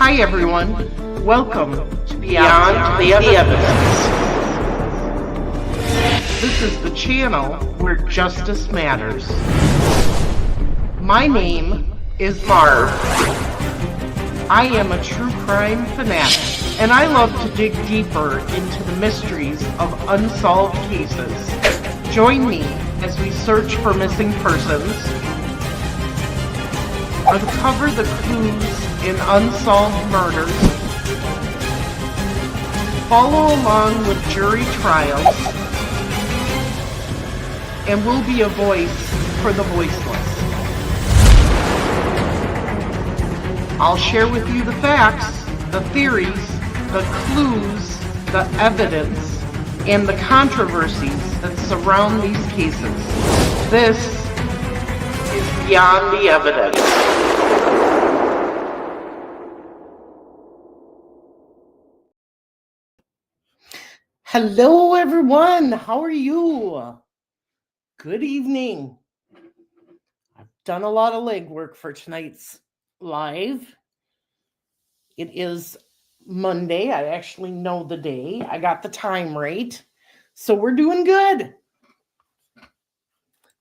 Hi everyone, welcome to Beyond the Evidence. This is the channel where justice matters. My name is Marv. I am a true crime fanatic, and I love to dig deeper into the mysteries of unsolved cases. Join me as we search for missing persons, uncover the clues in unsolved murders, follow along with jury trials, and we'll be a voice for the voiceless. I'll share with you the facts, the theories, the clues, the evidence, and the controversies that surround these cases. This is Beyond the Evidence. Hello everyone, how are you? Good evening. I've done a lot of legwork for tonight's live. It is Monday. I actually know the day. I got the time right. So we're doing good.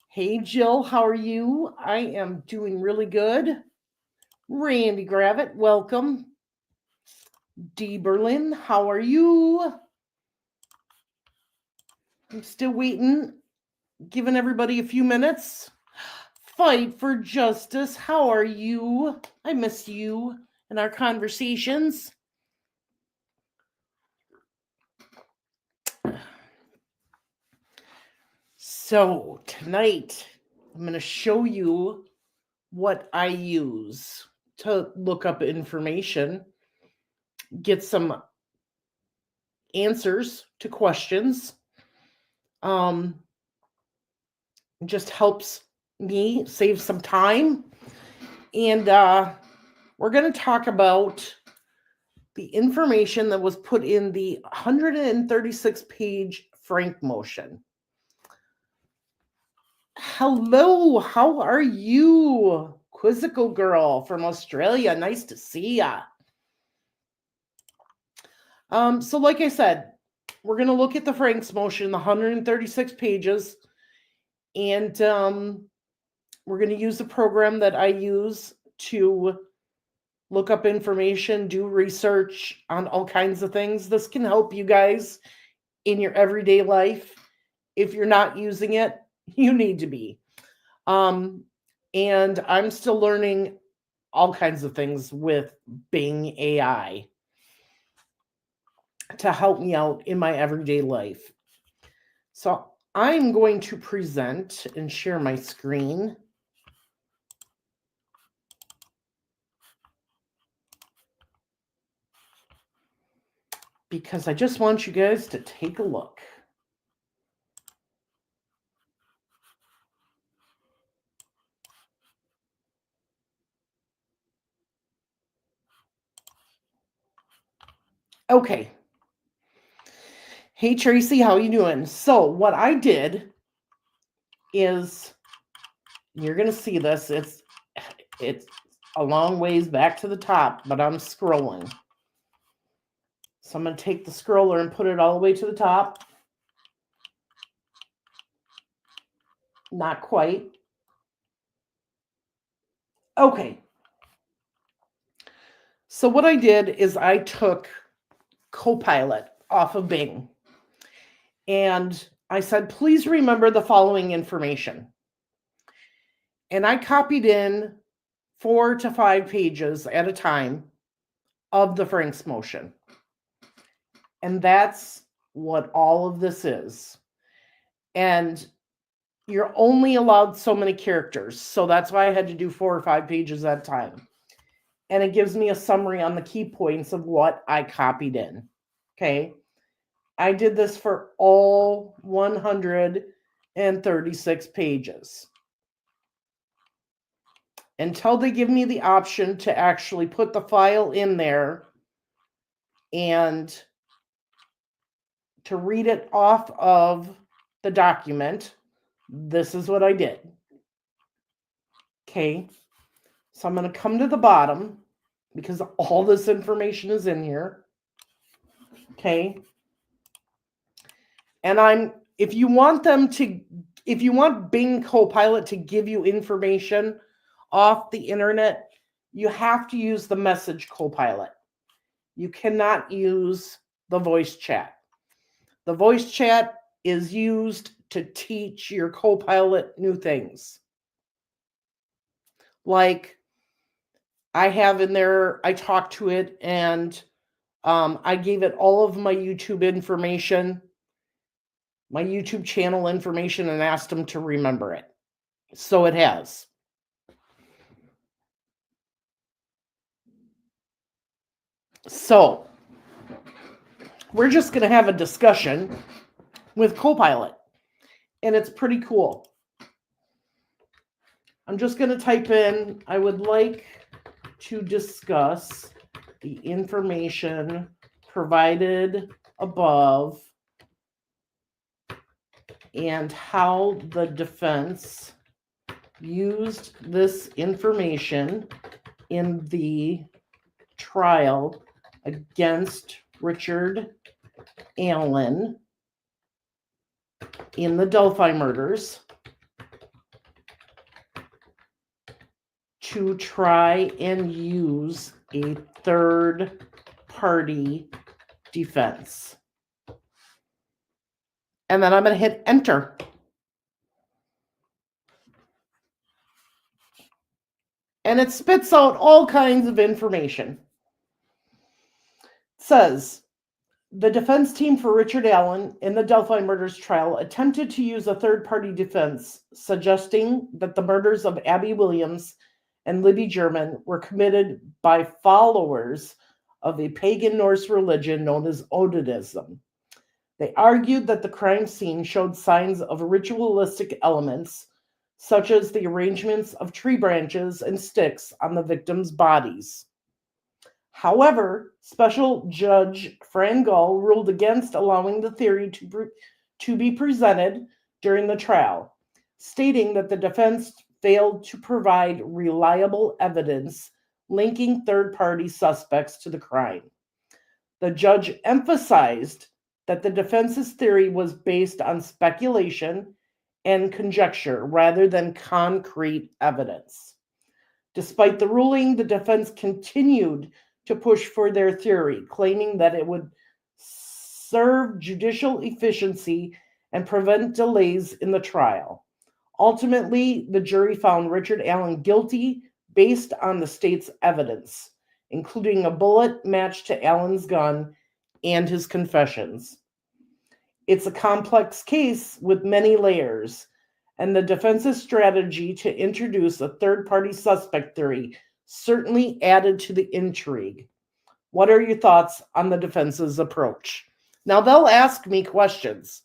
Hey Jill, how are you? I am doing really good. Randy Gravett, welcome. D. Berlin, how are you? I'm still waiting, giving everybody a few minutes. Fight for Justice, how are you? I miss you and our conversations. So tonight, I'm going to show you what I use to look up information, get some answers to questions. Just helps me save some time. And we're going to talk about the information that was put in the 136-page Frank motion. Hello, how are you? Quizzical girl from Australia. Nice to see ya. So like I said, we're going to look at the Frank's motion, the 136 pages, and we're going to use the program that I use to look up information, do research on all kinds of things. This can help you guys in your everyday life. If you're not using it, you need to be. And I'm still learning all kinds of things with Bing AI to help me out in my everyday life. So I'm going to present and share my screen. Because I just want you guys to take a look. Okay. Hey Tracy, how you doing? So what I did is, you're going to see this, it's a long ways back to the top, but I'm scrolling. So I'm going to take the scroller and put it all the way to the top. Not quite. Okay. So what I did is I took Copilot off of Bing. And I said, please remember the following information. And I copied in 4 to 5 pages at a time of the Frank's motion. And that's what all of this is. And you're only allowed so many characters. So that's why I had to do 4 or 5 pages at a time. And it gives me a summary on the key points of what I copied in. Okay. I did this for all 136 pages. Until they give me the option to actually put the file in there and to read it off of the document, this is what I did. Okay, so I'm going to come to the bottom because all this information is in here. Okay. And if you want Bing Copilot to give you information off the internet, you have to use the message Copilot. You cannot use the voice chat. The voice chat is used to teach your Copilot new things. Like I have in there, I talked to it and I gave it all of my YouTube information, my YouTube channel information, and asked them to remember it. So it has. So we're just going to have a discussion with Copilot, and it's pretty cool. I'm just going to type in, I would like to discuss the information provided above and how the defense used this information in the trial against Richard Allen in the Delphi murders to try and use a third-party defense. And then I'm going to hit enter. And it spits out all kinds of information. It says, the defense team for Richard Allen in the Delphi murders trial attempted to use a third-party defense, suggesting that the murders of Abby Williams and Libby German were committed by followers of a pagan Norse religion known as Odinism. They argued that the crime scene showed signs of ritualistic elements, such as the arrangements of tree branches and sticks on the victims' bodies. However, Special Judge Fran Gull ruled against allowing the theory to be presented during the trial, stating that the defense failed to provide reliable evidence linking third-party suspects to the crime. The judge emphasized that the defense's theory was based on speculation and conjecture rather than concrete evidence. Despite the ruling, the defense continued to push for their theory, claiming that it would serve judicial efficiency and prevent delays in the trial. Ultimately, the jury found Richard Allen guilty based on the state's evidence, including a bullet matched to Allen's gun and his confessions. It's a complex case with many layers, and the defense's strategy to introduce a third-party suspect theory certainly added to the intrigue. What are your thoughts on the defense's approach? Now, they'll ask me questions.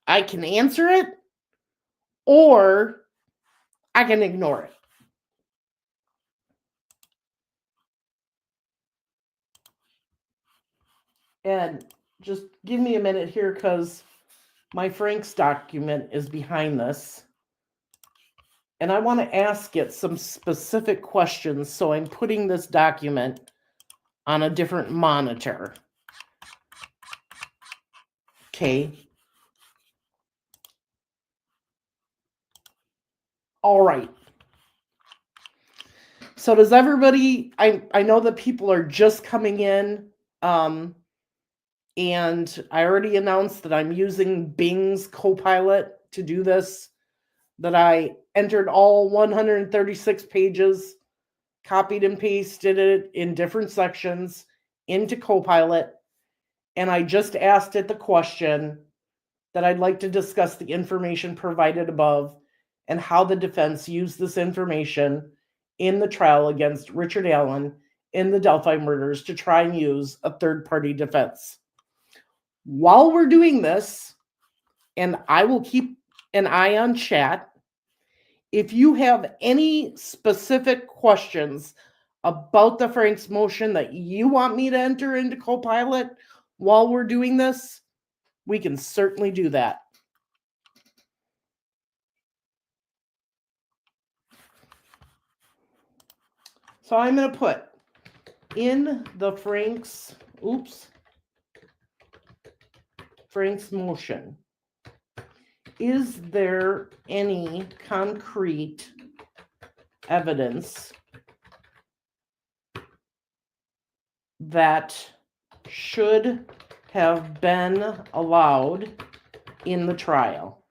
I can answer it, or I can ignore it. And just give me a minute here because my Frank's document is behind this. And I want to ask it some specific questions, so I'm putting this document on a different monitor. Okay. All right. So does everybody, I know that people are just coming in, and I already announced that I'm using Bing's Copilot to do this, that I entered all 136 pages, copied and pasted it in different sections into Copilot, and I just asked it the question that I'd like to discuss the information provided above and how the defense used this information in the trial against Richard Allen in the Delphi murders to try and use a third-party defense. While we're doing this, and I will keep an eye on chat, if you have any specific questions about the Frank's motion that you want me to enter into Copilot while we're doing this, we can certainly do that. So I'm going to put in the Frank's motion, is there any concrete evidence that should have been allowed in the trial?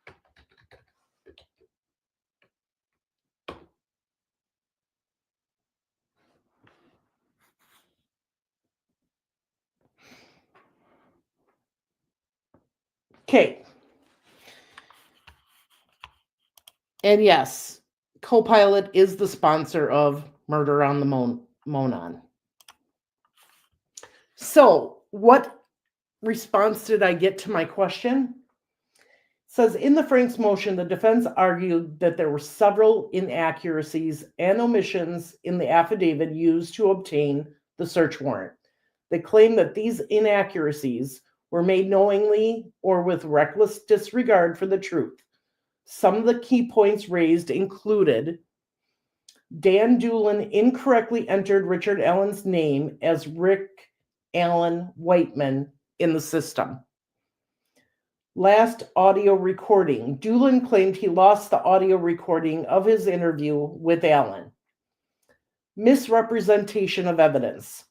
Okay. And yes, Copilot is the sponsor of Murder on the Monon. So, what response did I get to my question? It says, in the Frank's motion, the defense argued that there were several inaccuracies and omissions in the affidavit used to obtain the search warrant. They claim that these inaccuracies were made knowingly or with reckless disregard for the truth. Some of the key points raised included Dan Doolin incorrectly entered Richard Allen's name as Rick Allen Whiteman in the system. Last audio recording. Doolin claimed he lost the audio recording of his interview with Allen. Misrepresentation of evidence.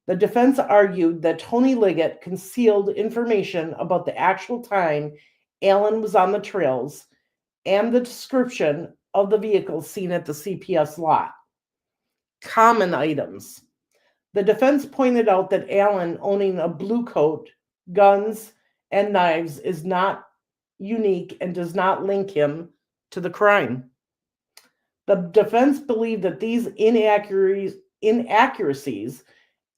The defense argued that Tony Liggett concealed information about the actual time Allen was on the trails and the description of the vehicle seen at the CPS lot. Common items. The defense pointed out that Allen owning a blue coat, guns, and knives is not unique and does not link him to the crime. The defense believed that these inaccuracies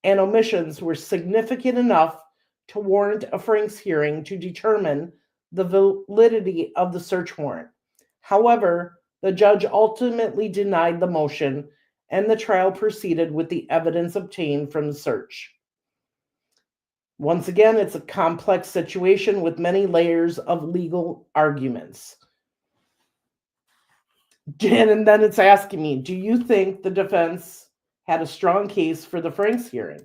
and omissions were significant enough to warrant a Frank's hearing to determine the validity of the search warrant. However, the judge ultimately denied the motion, and the trial proceeded with the evidence obtained from the search. Once again, it's a complex situation with many layers of legal arguments. And then it's asking me, do you think the defense had a strong case for the Frank's hearing?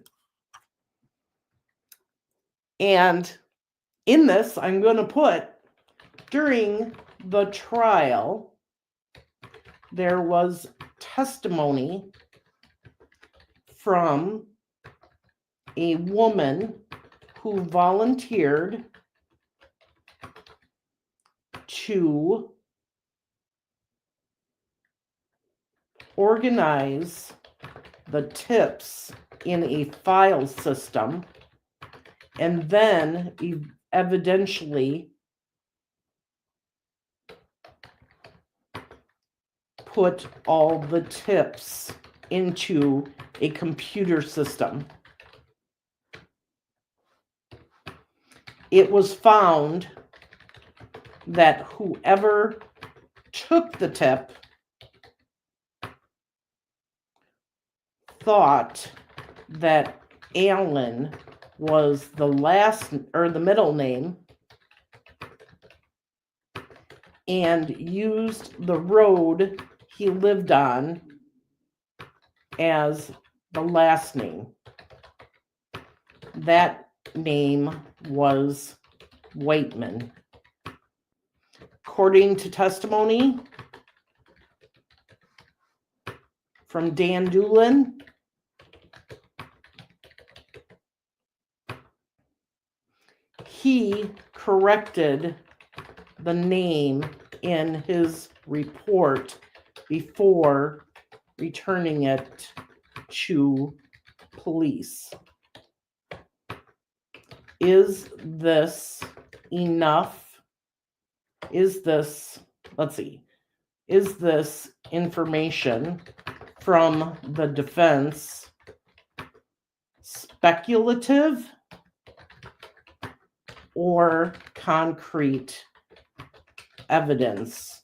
And in this, I'm going to put, during the trial, there was testimony from a woman who volunteered to organize the tips in a file system and then evidentially put all the tips into a computer system. It was found that whoever took the tip thought that Allen was the last or the middle name and used the road he lived on as the last name. That name was Whiteman. According to testimony from Dan Doolin, he corrected the name in his report before returning it to police. Is this enough? Is this information from the defense speculative or concrete evidence,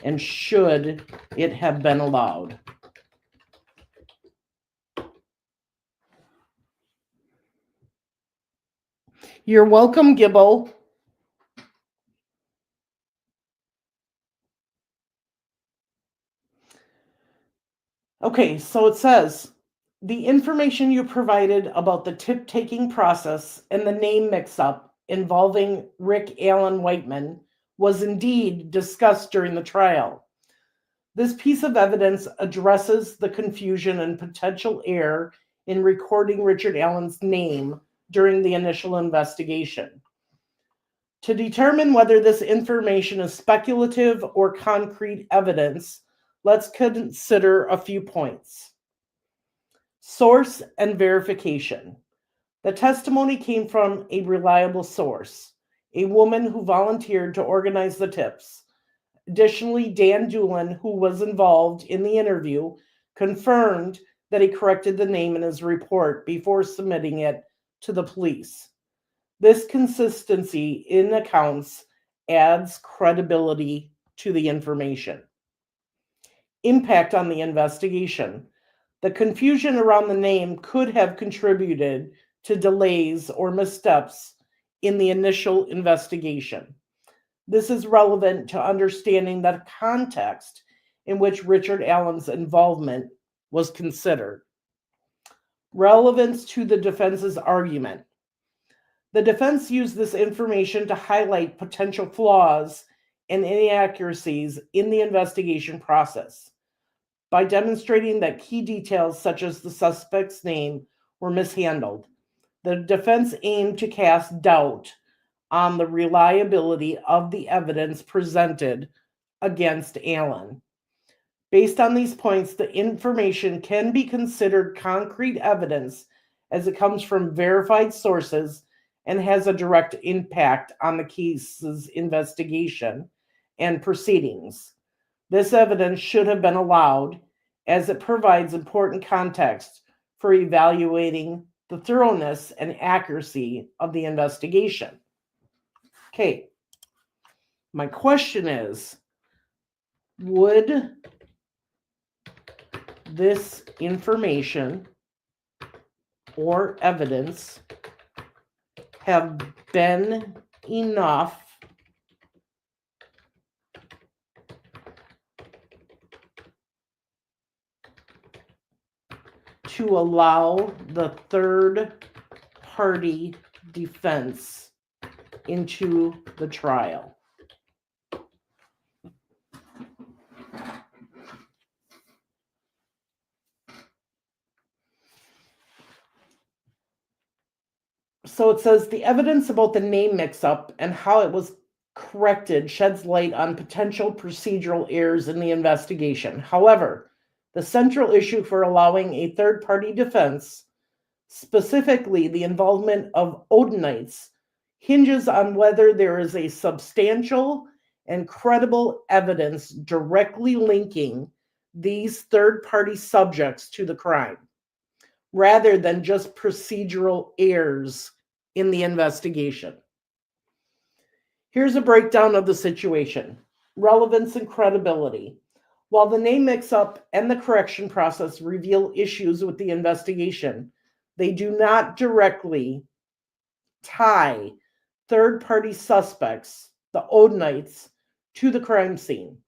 and should it have been allowed? You're welcome, Gibbo. Okay, so it says, The information you provided about the tip-taking process and the name mix-up involving Rick Allen Whiteman was indeed discussed during the trial. This piece of evidence addresses the confusion and potential error in recording Richard Allen's name during the initial investigation. To determine whether this information is speculative or concrete evidence, let's consider a few points. Source and verification. The testimony came from a reliable source, a woman who volunteered to organize the tips. Additionally, Dan Doolin, who was involved in the interview, confirmed that he corrected the name in his report before submitting it to the police. This consistency in accounts adds credibility to the information. Impact on the investigation. The confusion around the name could have contributed to delays or missteps in the initial investigation. This is relevant to understanding the context in which Richard Allen's involvement was considered. Relevance to the defense's argument. The defense used this information to highlight potential flaws and inaccuracies in the investigation process. By demonstrating that key details such as the suspect's name were mishandled, the defense aimed to cast doubt on the reliability of the evidence presented against Allen. Based on these points, the information can be considered concrete evidence as it comes from verified sources and has a direct impact on the case's investigation and proceedings. This evidence should have been allowed as it provides important context for evaluating the thoroughness and accuracy of the investigation. Okay, my question is, would this information or evidence have been enough to allow the third-party defense into the trial? So it says the evidence about the name mix-up and how it was corrected sheds light on potential procedural errors in the investigation. However, the central issue for allowing a third-party defense, specifically the involvement of Odinists, hinges on whether there is a substantial and credible evidence directly linking these third-party subjects to the crime, rather than just procedural errors in the investigation. Here's a breakdown of the situation. Relevance and credibility. While the name mix-up and the correction process reveal issues with the investigation, they do not directly tie third-party suspects, the Odinists, to the crime scene.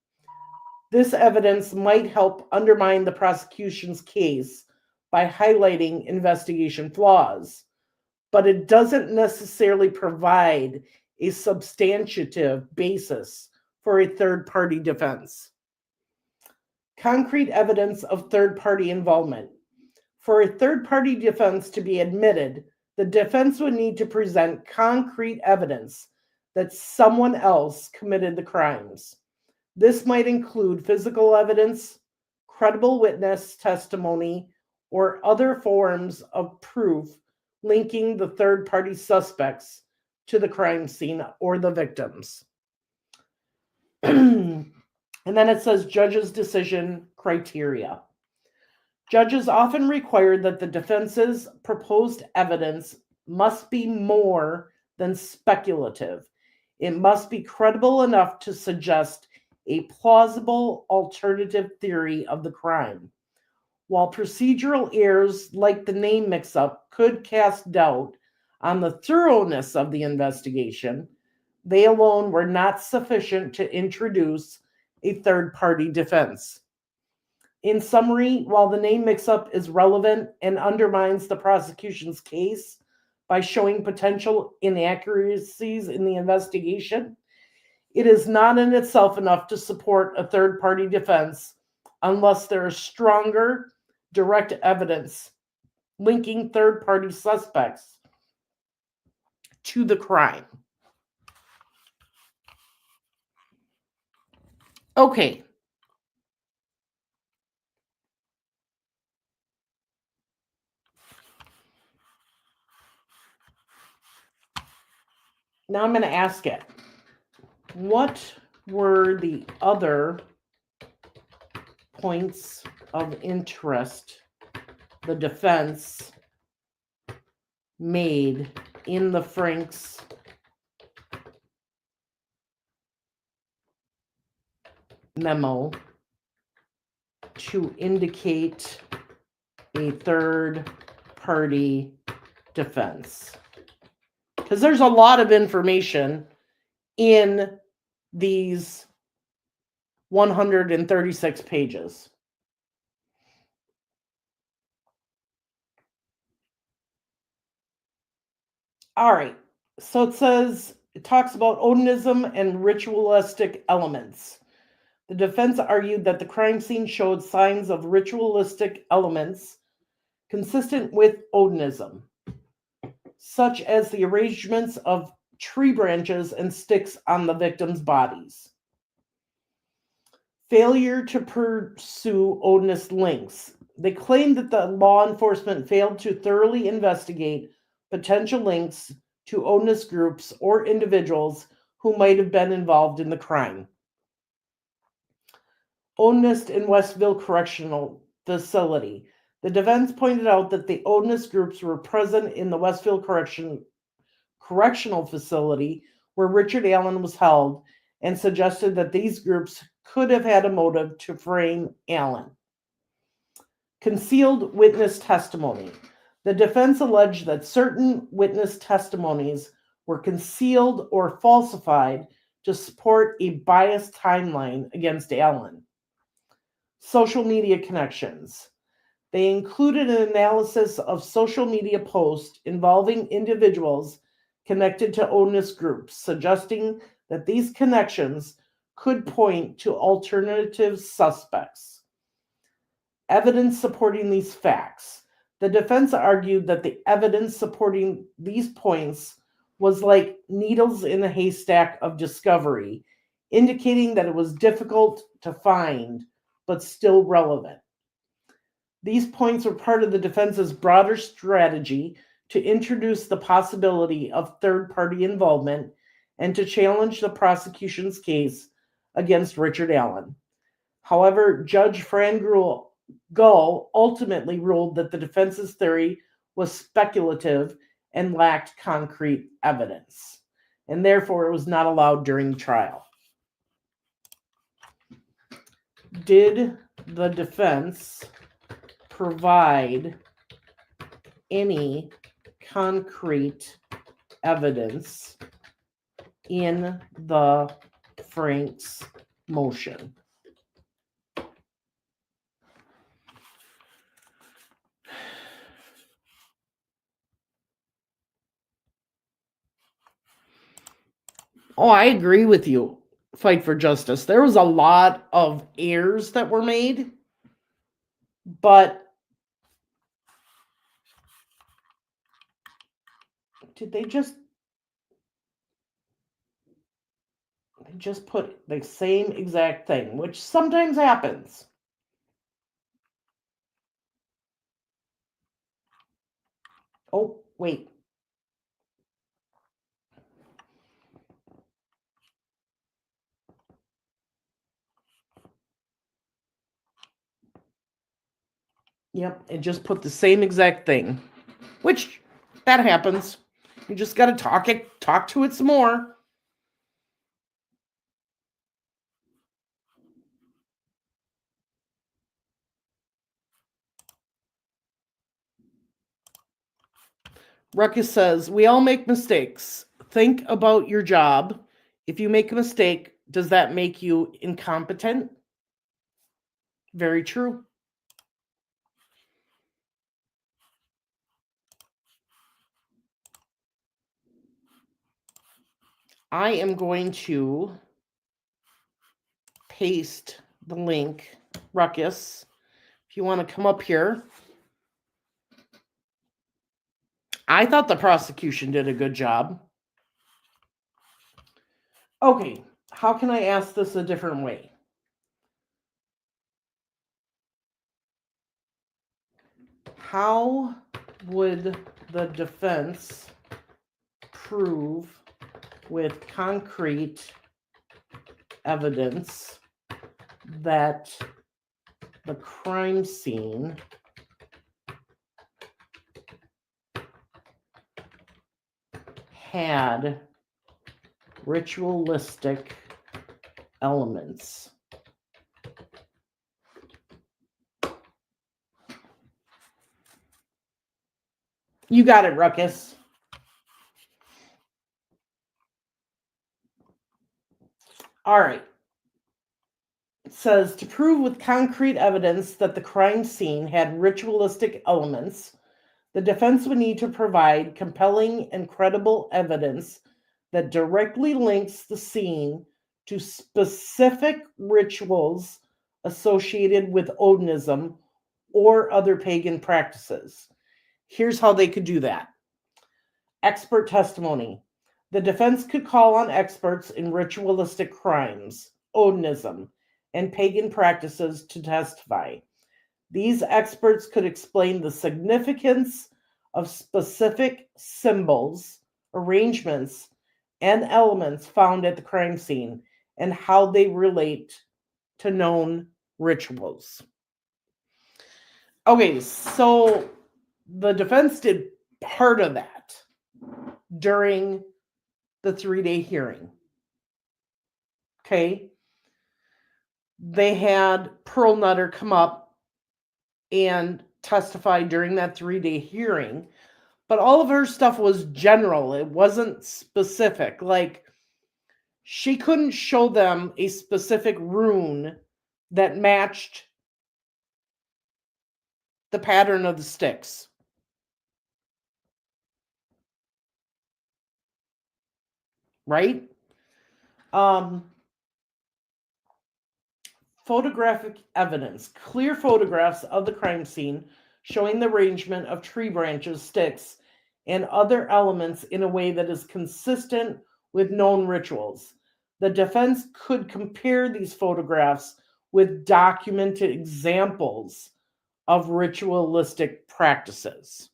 This evidence might help undermine the prosecution's case by highlighting investigation flaws, but it doesn't necessarily provide a substantive basis for a third-party defense. Concrete evidence of third-party involvement. For a third-party defense to be admitted, the defense would need to present concrete evidence that someone else committed the crimes. This might include physical evidence, credible witness testimony, or other forms of proof linking the third-party suspects to the crime scene or the victims. And then it says judge's decision criteria. Judges often require that the defense's proposed evidence must be more than speculative. It must be credible enough to suggest a plausible alternative theory of the crime. While procedural errors like the name mix-up could cast doubt on the thoroughness of the investigation, they alone were not sufficient to introduce a third-party defense. In summary, while the name mix-up is relevant and undermines the prosecution's case by showing potential inaccuracies in the investigation, it is not in itself enough to support a third-party defense unless there is stronger, direct evidence linking third-party suspects to the crime. Okay. Now I'm going to ask it. What were the other points of interest the defense made in the Franks memo to indicate a third-party defense? Because there's a lot of information in these 136 pages. All right. So it talks about Odinism and ritualistic elements. The defense argued that the crime scene showed signs of ritualistic elements consistent with Odinism, such as the arrangements of tree branches and sticks on the victims' bodies. Failure to pursue Odinist links. They claimed that the law enforcement failed to thoroughly investigate potential links to Odinist groups or individuals who might have been involved in the crime. Odinist in Westville Correctional Facility. The defense pointed out that the Odinist groups were present in the Westville Correctional Facility where Richard Allen was held, and suggested that these groups could have had a motive to frame Allen. Concealed witness testimony. The defense alleged that certain witness testimonies were concealed or falsified to support a biased timeline against Allen. Social media connections. They included an analysis of social media posts involving individuals connected to Odinist groups, suggesting that these connections could point to alternative suspects. Evidence supporting these facts. The defense argued that the evidence supporting these points was like needles in a haystack of discovery, indicating that it was difficult to find, but still relevant. These points were part of the defense's broader strategy to introduce the possibility of third-party involvement and to challenge the prosecution's case against Richard Allen. However, Judge Fran Gull ultimately ruled that the defense's theory was speculative and lacked concrete evidence, and therefore it was not allowed during the trial. Did the defense provide any concrete evidence in the Franks motion? Oh, I agree with you. Fight for justice. There was a lot of errors that were made, but did they just put the same exact thing, which sometimes happens. Oh, wait. Yep, it just put the same exact thing, which that happens. You just got to talk to it some more. Ruckus says, we all make mistakes. Think about your job. If you make a mistake, does that make you incompetent? Very true. I am going to paste the link, Ruckus, if you want to come up here. I thought the prosecution did a good job. Okay, how can I ask this a different way? How would the defense prove with concrete evidence that the crime scene had ritualistic elements? You got it, Ruckus. All right. It says, to prove with concrete evidence that the crime scene had ritualistic elements, the defense would need to provide compelling and credible evidence that directly links the scene to specific rituals associated with Odinism or other pagan practices. Here's how they could do that. Expert testimony. The defense could call on experts in ritualistic crimes, Odinism, and pagan practices to testify. These experts could explain the significance of specific symbols, arrangements, and elements found at the crime scene and how they relate to known rituals. Okay, so the defense did part of that during the 3-day hearing. Okay. They had Pearl Nutter come up and testify during that 3-day hearing, but all of her stuff was general. It wasn't specific. Like, she couldn't show them a specific rune that matched the pattern of the sticks. Right? Photographic evidence. Clear photographs of the crime scene showing the arrangement of tree branches, sticks, and other elements in a way that is consistent with known rituals. The defense could compare these photographs with documented examples of ritualistic practices.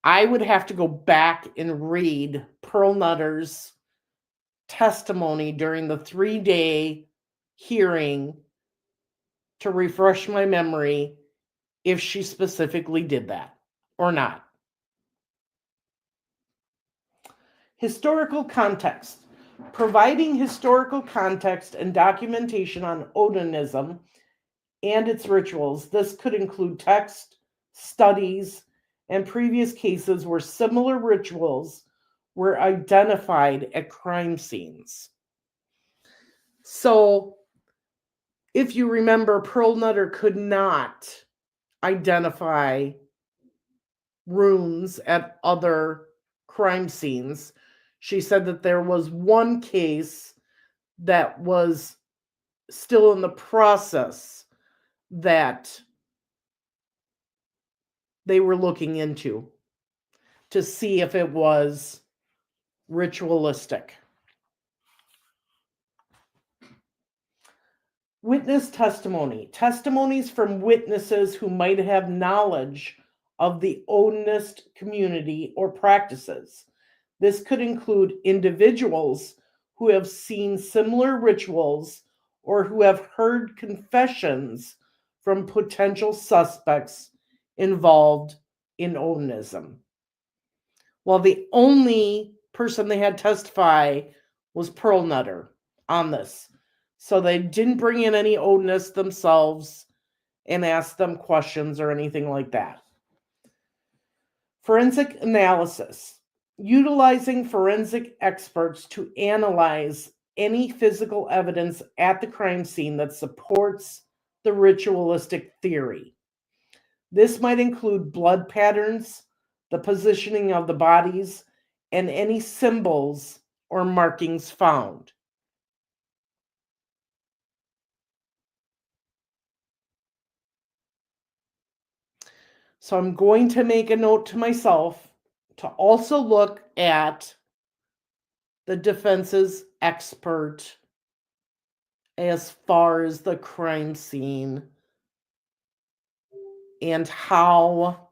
I would have to go back and read Pearl Nutter's testimony during the 3-day hearing to refresh my memory if she specifically did that or not. Historical context. Providing historical context and documentation on Odinism and its rituals. This could include text, studies, and previous cases where similar rituals were identified at crime scenes. So, if you remember, Pearl Nutter could not identify runes at other crime scenes. She said that there was one case that was still in the process that they were looking into to see if it was ritualistic. Witness testimony. Testimonies from witnesses who might have knowledge of the Odinist community or practices. This could include individuals who have seen similar rituals or who have heard confessions from potential suspects involved in Odinism. Well, the only person they had testify was Pearl Nutter on this. So they didn't bring in any Odinists themselves and ask them questions or anything like that. Forensic analysis. Utilizing forensic experts to analyze any physical evidence at the crime scene that supports the ritualistic theory. This might include blood patterns, the positioning of the bodies, and any symbols or markings found. So I'm going to make a note to myself to also look at the defense's expert as far as the crime scene and how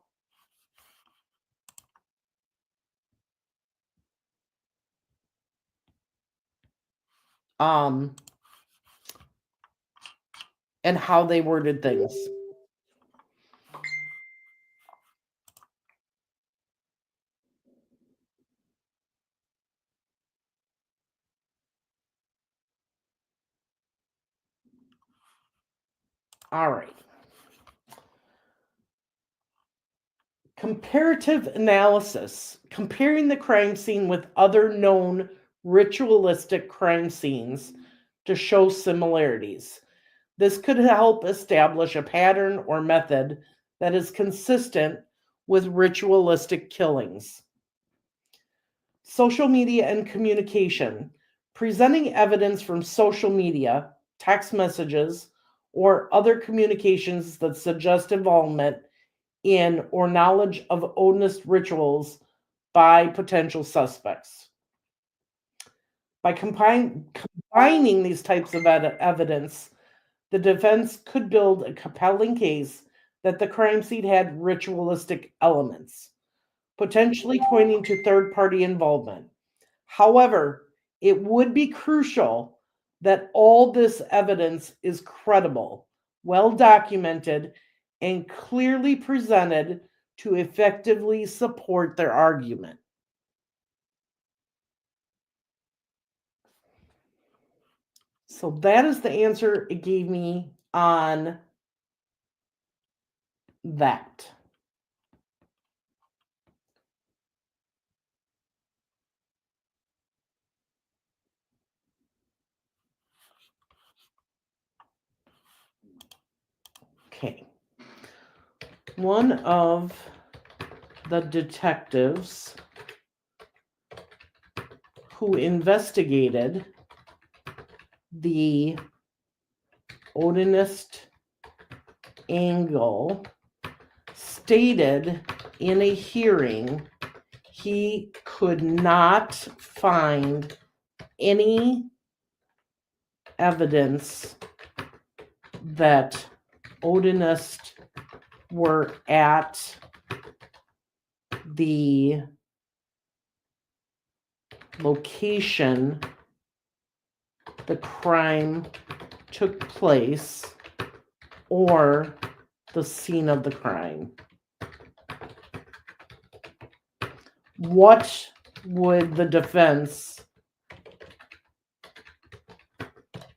and how they worded things. All right. Comparative analysis, comparing the crime scene with other known ritualistic crime scenes to show similarities. This could help establish a pattern or method that is consistent with ritualistic killings. Social media and communication, presenting evidence from social media, text messages, or other communications that suggest involvement in or knowledge of Odinist rituals by potential suspects. By combining these types of evidence, the defense could build a compelling case that the crime scene had ritualistic elements, potentially pointing to third-party involvement. However, it would be crucial that all this evidence is credible, well documented, and clearly presented to effectively support their argument. So that is the answer it gave me on that. Okay. One of the detectives who investigated the Odinist angle stated in a hearing he could not find any evidence that Odinists were at the location the crime took place or the scene of the crime. What would the defense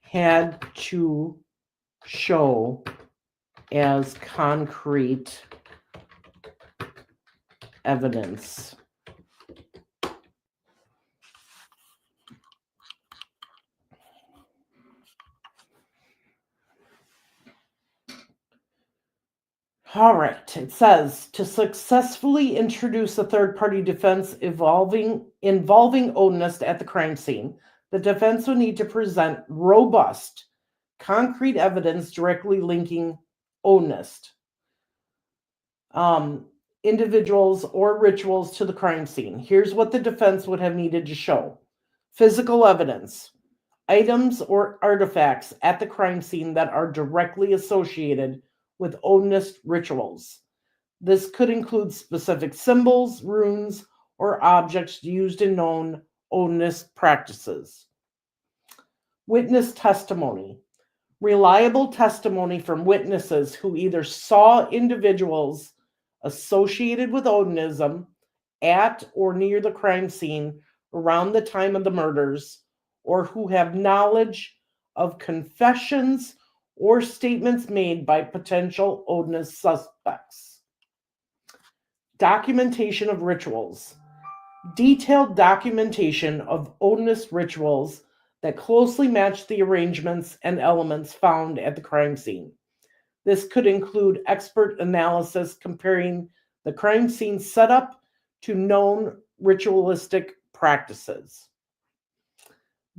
had to show as concrete evidence? All right, it says to successfully introduce a third-party defense involving Odinist at the crime scene, the defense would need to present robust, concrete evidence directly linking Odinist individuals or rituals to the crime scene. Here's what the defense would have needed to show: physical evidence, items or artifacts at the crime scene that are directly associated with Odinist rituals. This could include specific symbols, runes, or objects used in known Odinist practices. Witness testimony. Reliable testimony from witnesses who either saw individuals associated with Odinism at or near the crime scene around the time of the murders, or who have knowledge of confessions or statements made by potential Odinist suspects. Documentation of rituals. Detailed documentation of Odinist rituals that closely match the arrangements and elements found at the crime scene. This could include expert analysis comparing the crime scene setup to known ritualistic practices.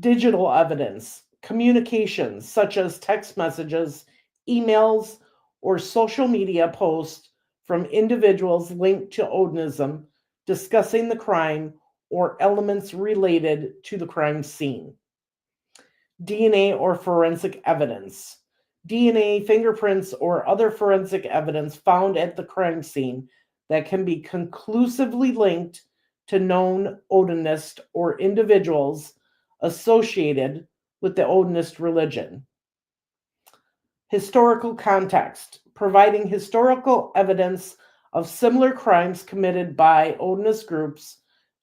digital evidence, communications such as text messages, emails, or social media posts from individuals linked to Odinism discussing the crime or elements related to the crime scene. DNA or forensic evidence. DNA, fingerprints, or other forensic evidence found at the crime scene that can be conclusively linked to known Odinist or individuals associated with the Odinist religion. Historical context, providing historical evidence of similar crimes committed by Odinist groups,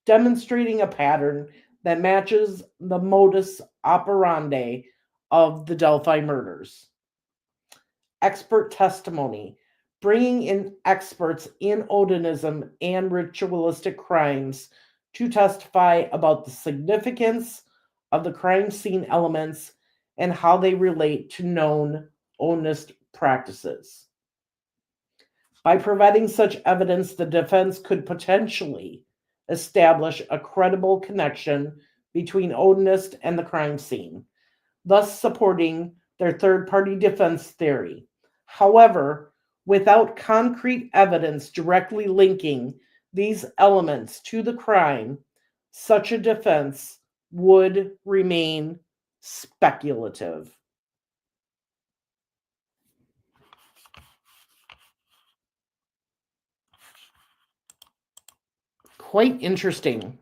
demonstrating a pattern that matches the modus operandi of the Delphi murders. Expert testimony, bringing in experts in Odinism and ritualistic crimes to testify about the significance of the crime scene elements and how they relate to known Odinist practices. By providing such evidence, the defense could potentially establish a credible connection between Odinist and the crime scene, thus supporting their third-party defense theory. However, without concrete evidence directly linking these elements to the crime, such a defense would remain speculative. Quite interesting.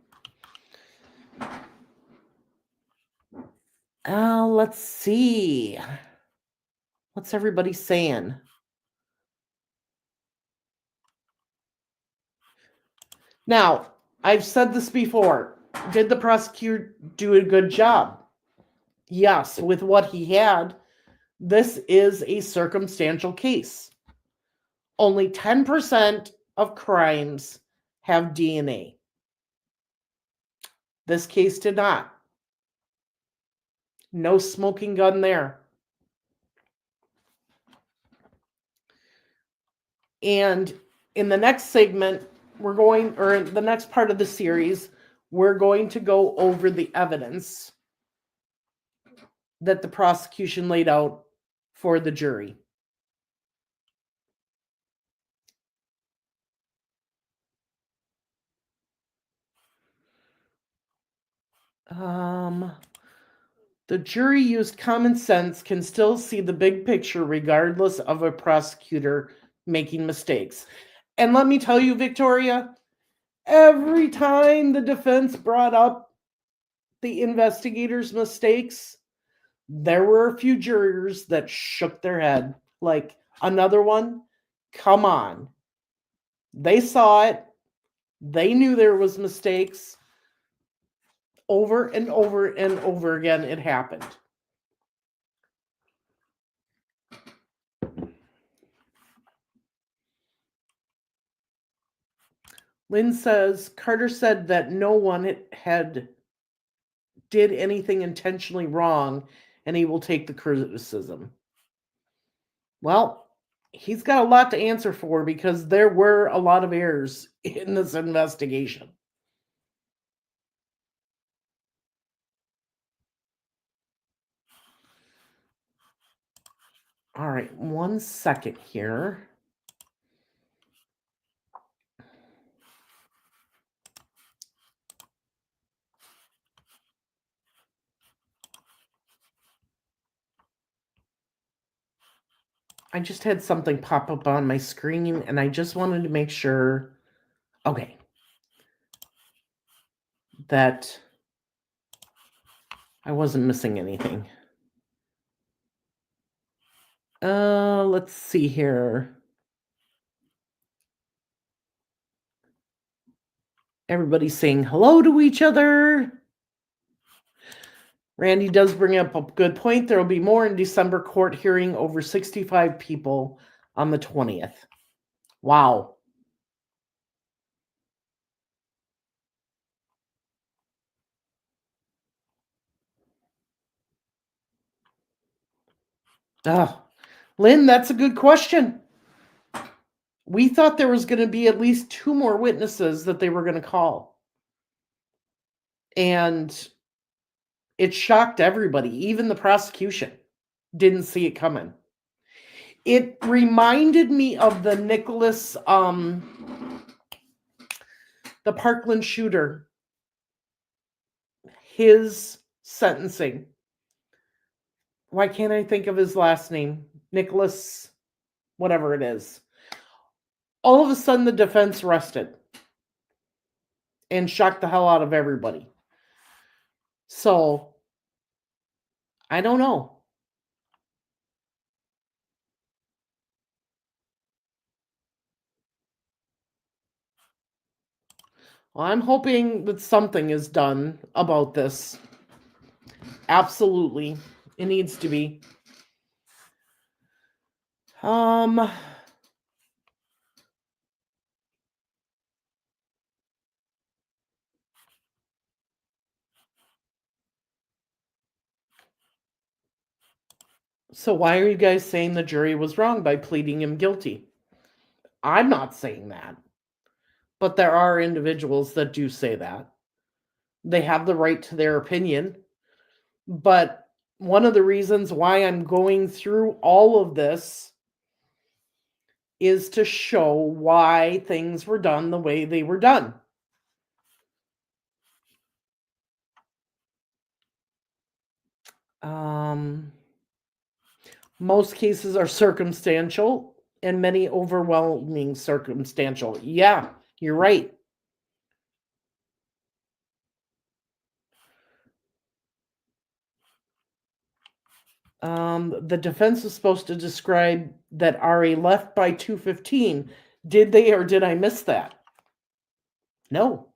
Let's see. What's everybody saying? Now, I've said this before. Did the prosecutor do a good job? Yes, with what he had. This is a circumstantial case. Only 10% of crimes have DNA. This case did not. No smoking gun there. And in the next segment, the next part of the series, we're going to go over the evidence that the prosecution laid out for the jury. The jury used common sense, can still see the big picture regardless of a prosecutor making mistakes. And let me tell you, Victoria, every time the defense brought up the investigators' mistakes, there were a few jurors that shook their head. Like, another one? Come on. They saw it. They knew there was mistakes. Over and over and over again, it happened. Lynn says, Carter said that no one did anything intentionally wrong, and he will take the criticism. Well, he's got a lot to answer for because there were a lot of errors in this investigation. All right, 1 second here. I just had something pop up on my screen, and I just wanted to make sure, okay, that I wasn't missing anything. Let's see here. Everybody's saying hello to each other. Randy does bring up a good point. There will be more in December court hearing, over 65 people on the 20th. Wow. Lynn, that's a good question. We thought there was going to be at least 2 more witnesses that they were going to call. And It shocked everybody. Even the prosecution didn't see it coming. It reminded me of the Nicholas, the Parkland shooter, his sentencing. Why can't I think of his last name? Nicholas, whatever it is. All of a sudden, the defense rested and shocked the hell out of everybody. So, I don't know. Well, I'm hoping that something is done about this. Absolutely. It needs to be. So why are you guys saying the jury was wrong by pleading him guilty? I'm not saying that. But there are individuals that do say that. They have the right to their opinion. But one of the reasons why I'm going through all of this is to show why things were done the way they were done. Most cases are circumstantial and many overwhelming circumstantial. Yeah, you're right. The defense is supposed to describe that RA left by 2:15. Did they, or did I miss that? No.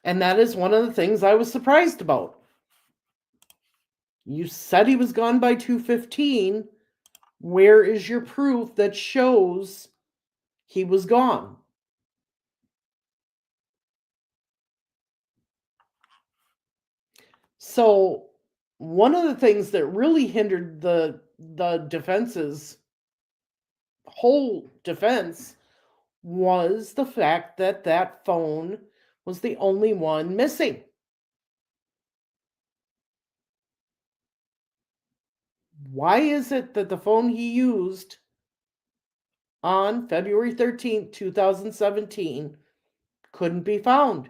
And that is one of the things I was surprised about. You said he was gone by 2:15. Where is your proof that shows he was gone? So, one of the things that really hindered the defense's whole defense was the fact that that phone was the only one missing. Why is it that the phone he used on February 13th, 2017 couldn't be found?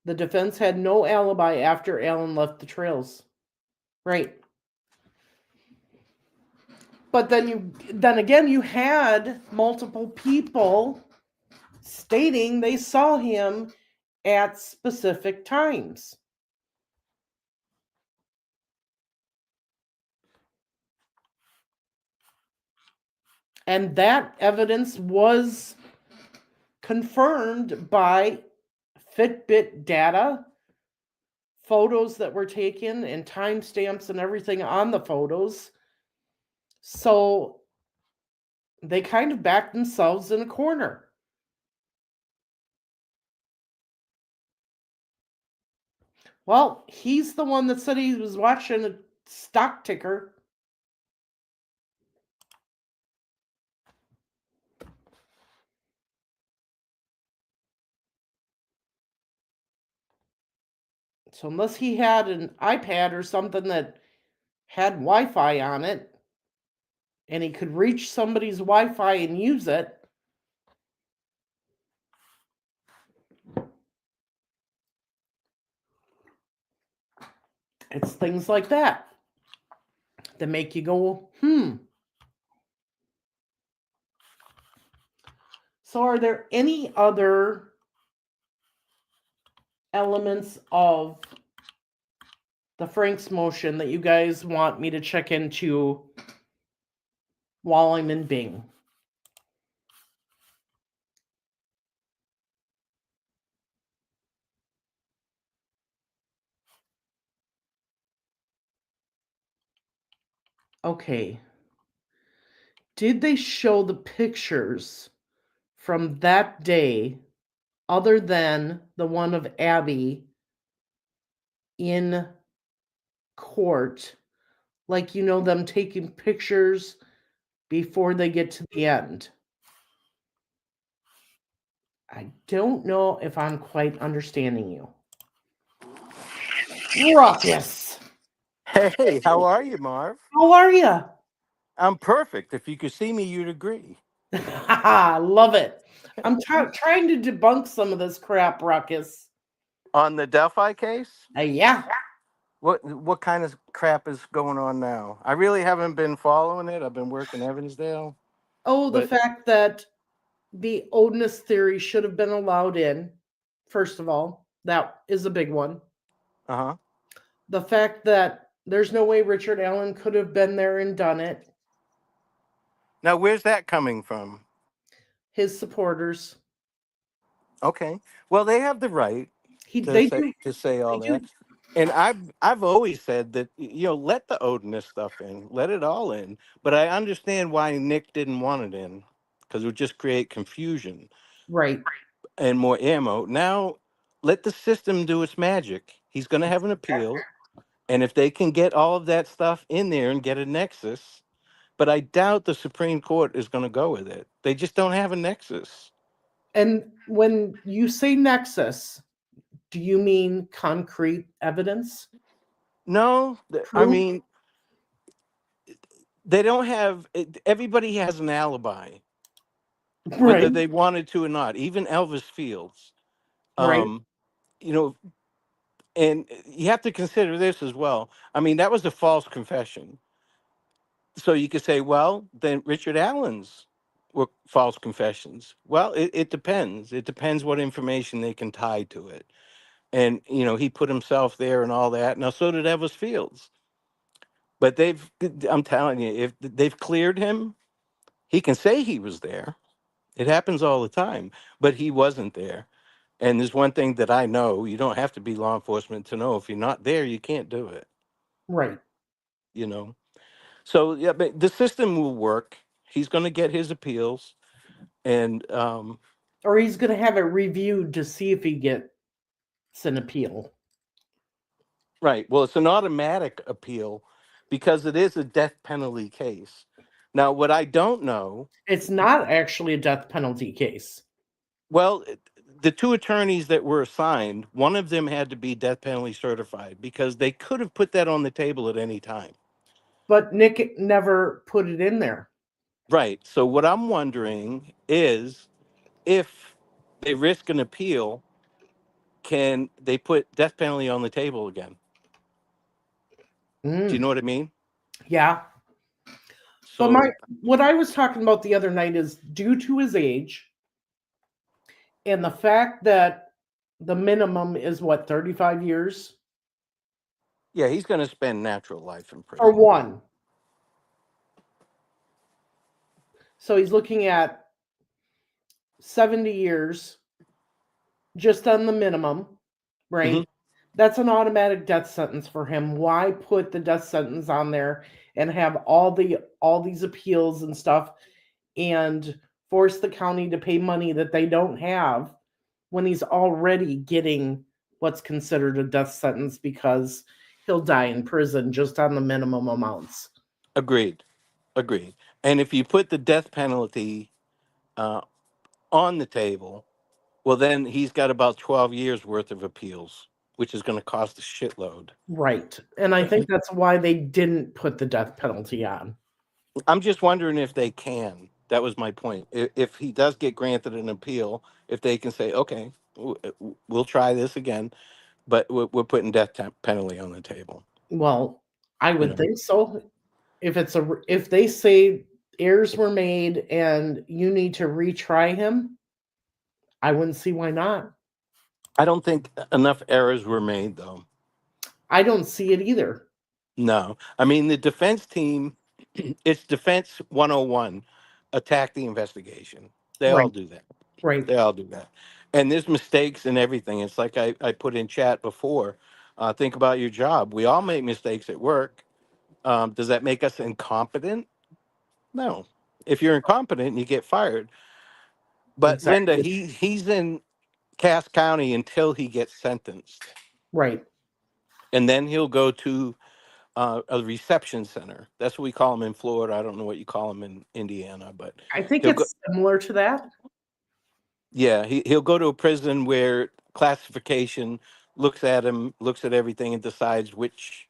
The defense had no alibi after Allen left the trails. Right. But then again, you had multiple people stating they saw him at specific times. And that evidence was confirmed by Fitbit data, photos that were taken, and timestamps and everything on the photos. So they kind of backed themselves in a corner. Well, he's the one that said he was watching a stock ticker. So unless he had an iPad or something that had Wi-Fi on it, and he could reach somebody's Wi-Fi and use it, it's things like that that make you go, So are there any other elements of the Frank's motion that you guys want me to check into while I'm in Bing? Okay. Did they show the pictures from that day other than the one of Abby in court Like, them taking pictures before they get to the end. I don't know if I'm quite understanding you. Ruckus. Hey, how are you, Marv? How are you? I'm perfect. If you could see me, you'd agree. Love it. I'm trying to debunk some of this crap, Ruckus. On the Delphi case, Yeah. what kind of crap is going on now? I really haven't been following it. I've been working Evansdale, Oh, the but fact that the Odinist theory should have been allowed in, first of all, that is a big one. uh-huh. The fact that there's no way Richard Allen could have been there and done it, Now, where's that coming from? his supporters, Okay. Well, they have the right they do, to say they all do. that. And I've always said that let the Odinist stuff in, let it all in. But I understand why Nick didn't want it in, because it would just create confusion Right. and more ammo. Now, let the system do its magic. He's going to have an appeal, and if they can get all of that stuff in there and get a nexus, but I doubt the Supreme Court is going to go with it. They just don't have a nexus. And when you say nexus, do you mean concrete evidence? No, I Proof? mean, they don't have. Everybody has an alibi, whether Right. they wanted to or not. Even Elvis Fields. Right. Um, you know, and you have to consider this as well. I mean, that was a false confession. So you could say, well, then Richard Allen's were false confessions. Well, it depends. It depends what information they can tie to it. And, he put himself there and all that. Now, so did Elvis Fields. But I'm telling you, if they've cleared him, he can say he was there. It happens all the time, but he wasn't there. And there's one thing that I know, you don't have to be law enforcement to know if you're not there, you can't do it, Right. you know? So, yeah, but the system will work. He's going to get his appeals. And Or he's going to have it reviewed to see if he gets an appeal. right, well, it's an automatic appeal because it is a death penalty case. Now, what I don't know, It's not actually a death penalty case. well, the two attorneys that were assigned, one of them had to be death penalty certified because they could have put that on the table at any time. But Nick never put it in there. Right. So what I'm wondering is if they risk an appeal, can they put death penalty on the table again? Do you Mm, know what I mean? yeah. But So what I was talking about the other night is due to his age and the fact that the minimum is what, 35 years yeah, he's going to spend natural life in or prison. one. So he's looking at 70 years just on the minimum, Hmm. right? That's an automatic death sentence for him. Why put the death sentence on there and have all these appeals and stuff and force the county to pay money that they don't have when he's already getting what's considered a death sentence because he'll die in prison just on the minimum amounts. Agreed. Agreed. And if you put the death penalty uh, on the table, well, then he's got about 12 years worth of appeals, which is going to cost a shitload. Right. And I think that's why they didn't put the death penalty on. I'm just wondering if they can. That was my point. If he does get granted an appeal, if they can say, okay, we'll try this again, but we're putting death penalty on the table. Well, I You would know, think so. If they say errors were made and you need to retry him, I wouldn't see why not. I don't think enough errors were made, though. I don't see it either. No, I mean the defense team. It's defense 101. Attack the investigation. They all Right. do that. Right. They all do that. And there's mistakes and everything. It's like I put in chat before. Think about your job. We all make mistakes at work. Does that make us incompetent? No. If you're incompetent, you get fired. But Linda, Exactly. he's in Cass County until he gets sentenced, Right. and then he'll go to a reception center. That's what we call them in Florida. I don't know what you call them in Indiana, but I think he'll go. it's similar to that. Yeah, he'll go to a prison where classification looks at him, looks at everything, and decides which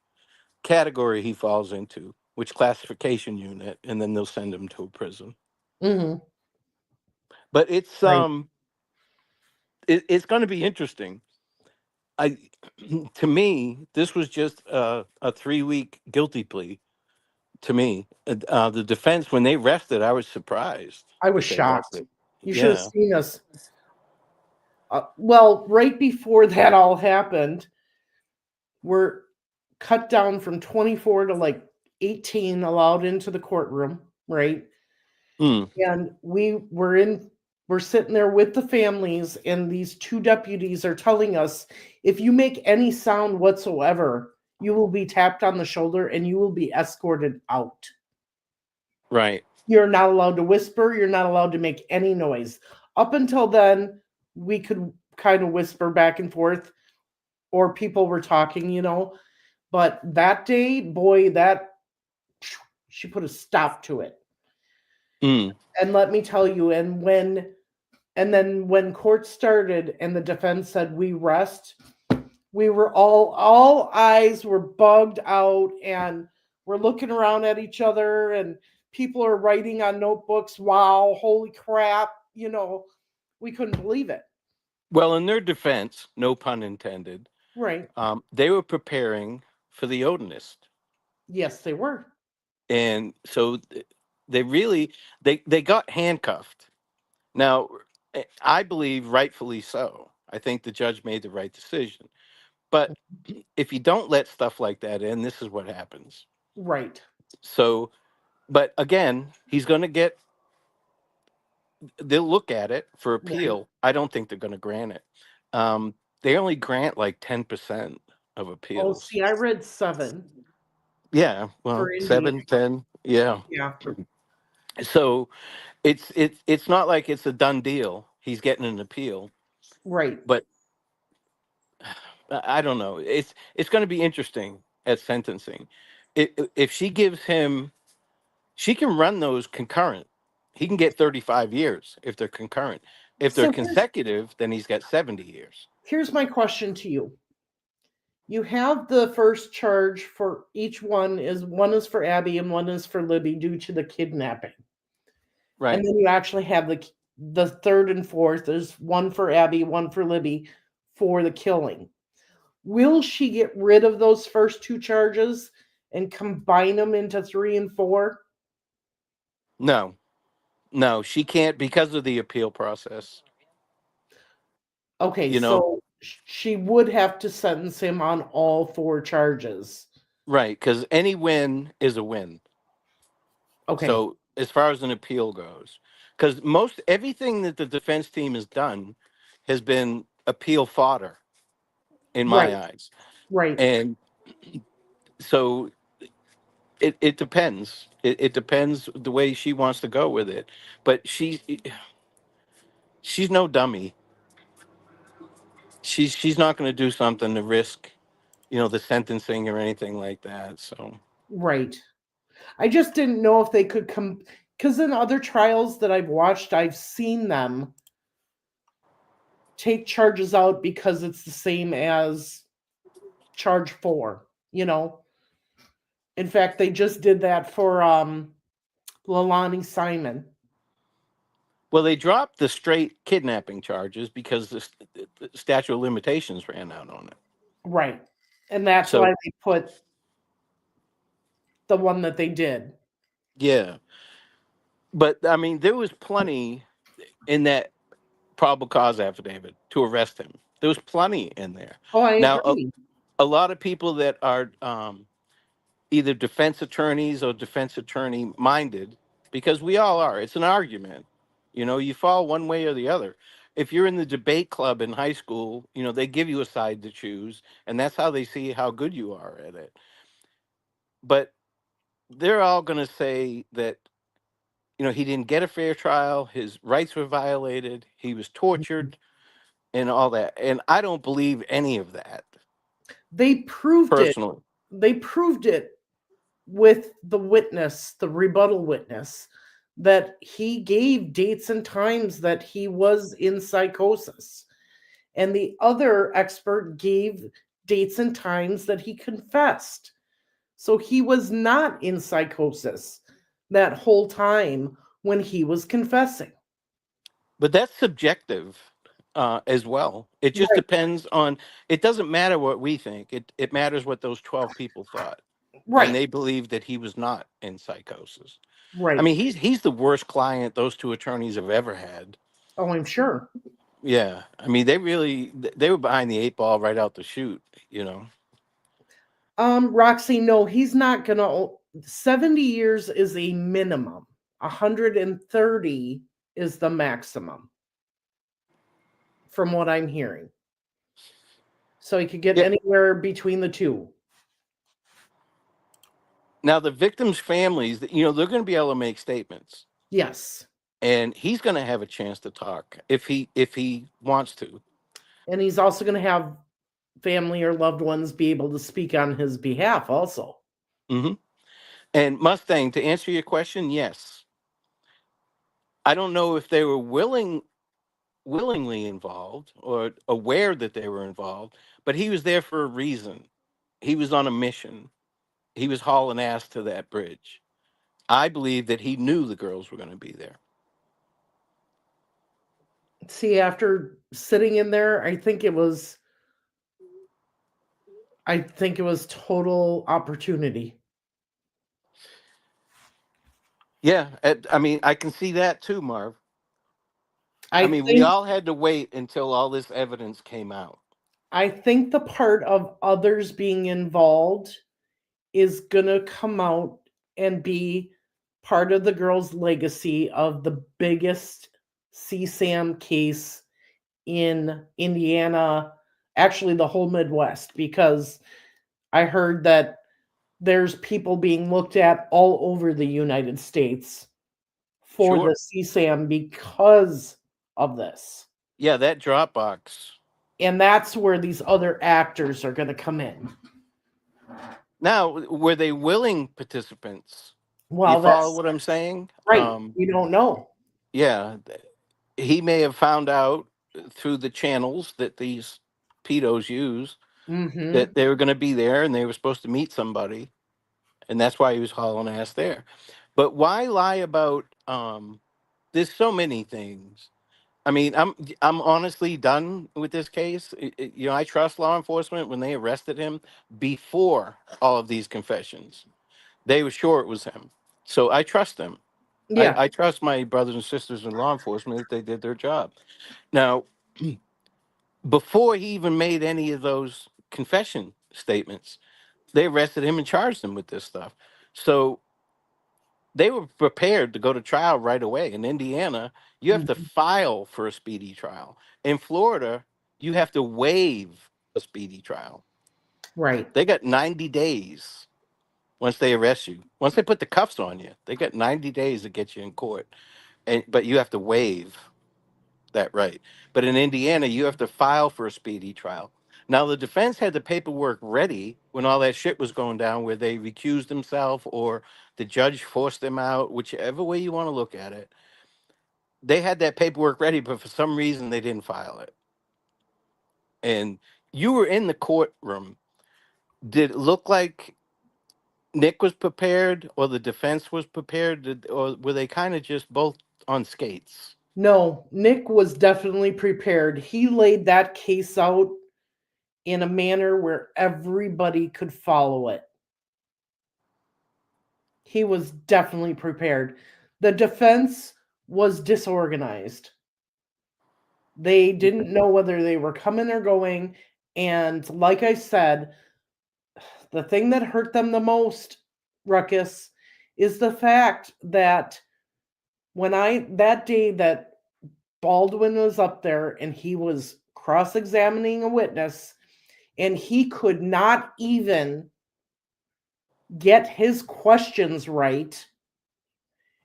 category he falls into, which classification unit, and then they'll send him to a prison. Hmm. But Right. it's going to be interesting. I to me, this was just a 3 week guilty plea. To me, the defense when they rested, I was surprised I was that they shocked. rested. You should have Yeah. seen us. Well, right before that all happened, we're cut down from 24 to like 18 allowed into the courtroom, right? Mm, And we're sitting there with the families, and these two deputies are telling us, if you make any sound whatsoever, you will be tapped on the shoulder and you will be escorted out. right. You're not allowed to whisper, you're not allowed to make any noise. Up until then, we could kind of whisper back and forth, or people were talking. But that day, boy, that she put a stop to it. Mm. And let me tell you, and then when court started and the defense said we rest, we were all eyes were bugged out, and we're looking around at each other, and people are writing on notebooks, wow, holy crap. We couldn't believe it. Well, in their defense, no pun intended, Right. they were preparing for the Odinist, Yes, they were. and so they really they got handcuffed. Now, I believe rightfully so. I think the judge made the right decision. But if you don't let stuff like that in, this is what happens. Right. So, but again, he's going to get. They'll look at it for Right. appeal. I don't think they're going to grant it. They only grant like 10% of Oh, appeals. see, I read 7 Yeah, well, for Indiana. 7, 10. Yeah. Yeah. So it's not like it's a done deal. He's getting an appeal, Right. but I don't know. It's going to be interesting at sentencing. If she gives him, she can run those concurrent. He can get 35 years if they're concurrent. If they're So consecutive, then he's got 70 years. here's my question to you. You have the first charge for each one is for Abby and one is for Libby due to the kidnapping. And Right. then you actually have the third and fourth is one for Abby, one for Libby for the killing. Will she get rid of those first two charges and combine them into 3 and 4? No, no, she can't because of the appeal process. Okay, You know, so she would have to sentence him on all 4 charges. right? Because any win is a win. Okay. So as far as an appeal goes, because most everything that the defense team has done has been appeal fodder in Right. my eyes, Right. and so it depends. It depends the way she wants to go with it. But she's no dummy. She's not going to do something to risk, the sentencing or anything like that. So Right. I just didn't know if they could come, because in other trials that I've watched, I've seen them take charges out because it's the same as charge 4. In fact, they just did that for Lalani Simon. well, they dropped the straight kidnapping charges because the statute of limitations ran out on it. Right. And that's why So they put the one that they did. yeah, but I mean, there was plenty in that probable cause affidavit to arrest him. There was plenty in there. Oh, I Now, agree. a lot of people that are either defense attorneys or defense attorney minded, because we all are. It's an argument. You fall one way or the other. If you're in the debate club in high school, they give you a side to choose, and that's how they see how good you are at it. But they're all going to say that, he didn't get a fair trial, his rights were violated, he was tortured, and all that. And I don't believe any of that They proved it. personally. they proved it with the witness, the rebuttal witness, that he gave dates and times that he was in psychosis. And the other expert gave dates and times that he confessed. So he was not in psychosis that whole time when he was confessing. But that's subjective as well. It just Right, depends on. It doesn't matter what we think. It matters what those 12 people thought, and right, they believed that he was not in psychosis. I right. mean, he's the worst client those two attorneys have ever had. Oh, I'm sure. Yeah, I mean, they were behind the eight ball right out the chute. You know. Roxy, no, he's not gonna. 70 years is a minimum. 130 is the maximum, from what I'm hearing. So he could get Yeah. anywhere between the two. Now the victims' families, they're going to be able to make statements, Yes. and he's going to have a chance to talk if he wants to. And he's also going to have family or loved ones be able to speak on his behalf also. Hmm. And Mustang, to answer your question, yes. I don't know if they were willingly involved or aware that they were involved, but he was there for a reason. He was on a mission. He was hauling ass to that bridge. I believe that he knew the girls were going to be there. See, after sitting in there, I think it was total opportunity. Yeah, I mean, I can see that too, Marv. I I mean, we think all had to wait until all this evidence came out. I think the part of others being involved is going to come out and be part of the girl's legacy of the biggest CSAM case in Indiana, actually the whole Midwest, because I heard that there's people being looked at all over the United States for the Sure. CSAM because of this. Yeah, that Dropbox. And that's where these other actors are going to come in. Now, were they willing participants? You Well, follow that's what I'm saying? right. We don't know. Yeah, he may have found out through the channels that these pedos use Hmm. that they were going to be there and they were supposed to meet somebody, and that's why he was hauling ass there. But why lie about? There's so many things. I mean, I'm honestly done with this case. I trust law enforcement when they arrested him before all of these confessions. They were sure it was him, so I trust them. I, Yeah. I trust my brothers and sisters in law enforcement that they did their job. Now, before he even made any of those confession statements, they arrested him and charged him with this stuff. So they were prepared to go to trial right away. In Indiana, you have to Mhm. file for a speedy trial. In Florida, you have to waive a speedy trial. Right. They got 90 days once they arrest you. Once they put the cuffs on you, they got 90 days to get you in court. But you have to waive that right. But in Indiana, you have to file for a speedy trial. Now, the defense had the paperwork ready when all that shit was going down, where they recused themselves or the judge forced them out, whichever way you want to look at it. They had that paperwork ready, but for some reason they didn't file it. And you were in the courtroom. Did it look like Nick was prepared or the defense was prepared? Or were they kind of just both on skates? No, Nick was definitely prepared. He laid that case out in a manner where everybody could follow it. He was definitely prepared. The defense was disorganized. They didn't know whether they were coming or going. And like I said, the thing that hurt them the most, Ruckus, is the fact that that day that Baldwin was up there and he was cross examining a witness, and he could not even get his questions right.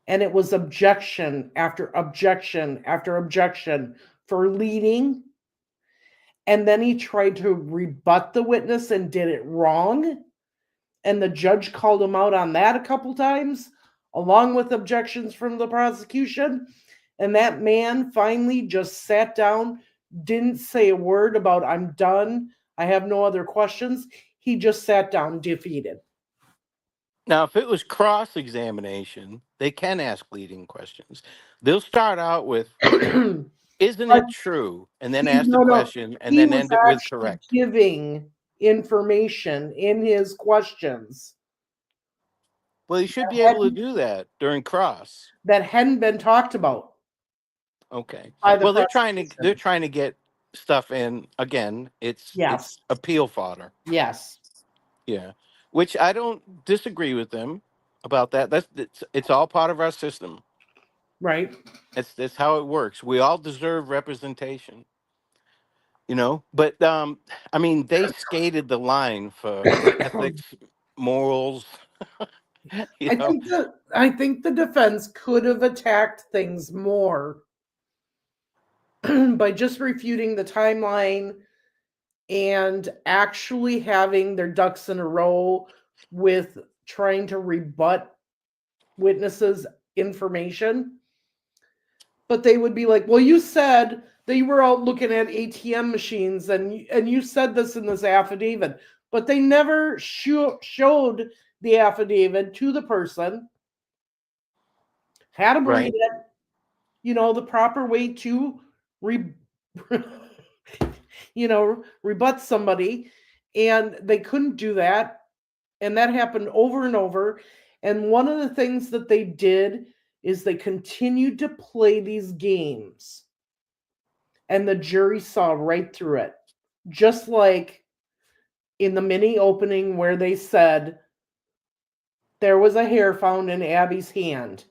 And it was objection after objection after objection for leading. And then he tried to rebut the witness and did it wrong. And the judge called him out on that a couple times, along with objections from the prosecution. And that man finally just sat down, didn't say a word about, I'm done, I have no other questions. He just sat down defeated. Now, if it was cross examination, they can ask leading questions. They'll start out with, isn't But it true? And then ask the no, question and he then was end it with actually correct. giving information in his questions Well, you should be able to do that during cross. that hadn't been talked about Okay. by the Well, they're prosecution. trying to get stuff in. Again, it's Yes, appeal fodder. yes, Yeah. Which I don't disagree with them about that. It's all part of our system. right. That's how it works. We all deserve representation, But I mean, they skated the line for ethics, morals, you I know. think the defense could have attacked things more by just refuting the timeline and actually having their ducks in a row with trying to rebut witnesses' information. But they would be like, "Well, you said that you were out looking at ATM machines, and you said this in this affidavit," but they never showed the affidavit to the person, had them read Right. it, the proper way to re- rebut somebody, and they couldn't do that, and that happened over and over. And one of the things that they did is they continued to play these games, and the jury saw right through it, just like in the mini opening where they said there was a hair found in Abby's hand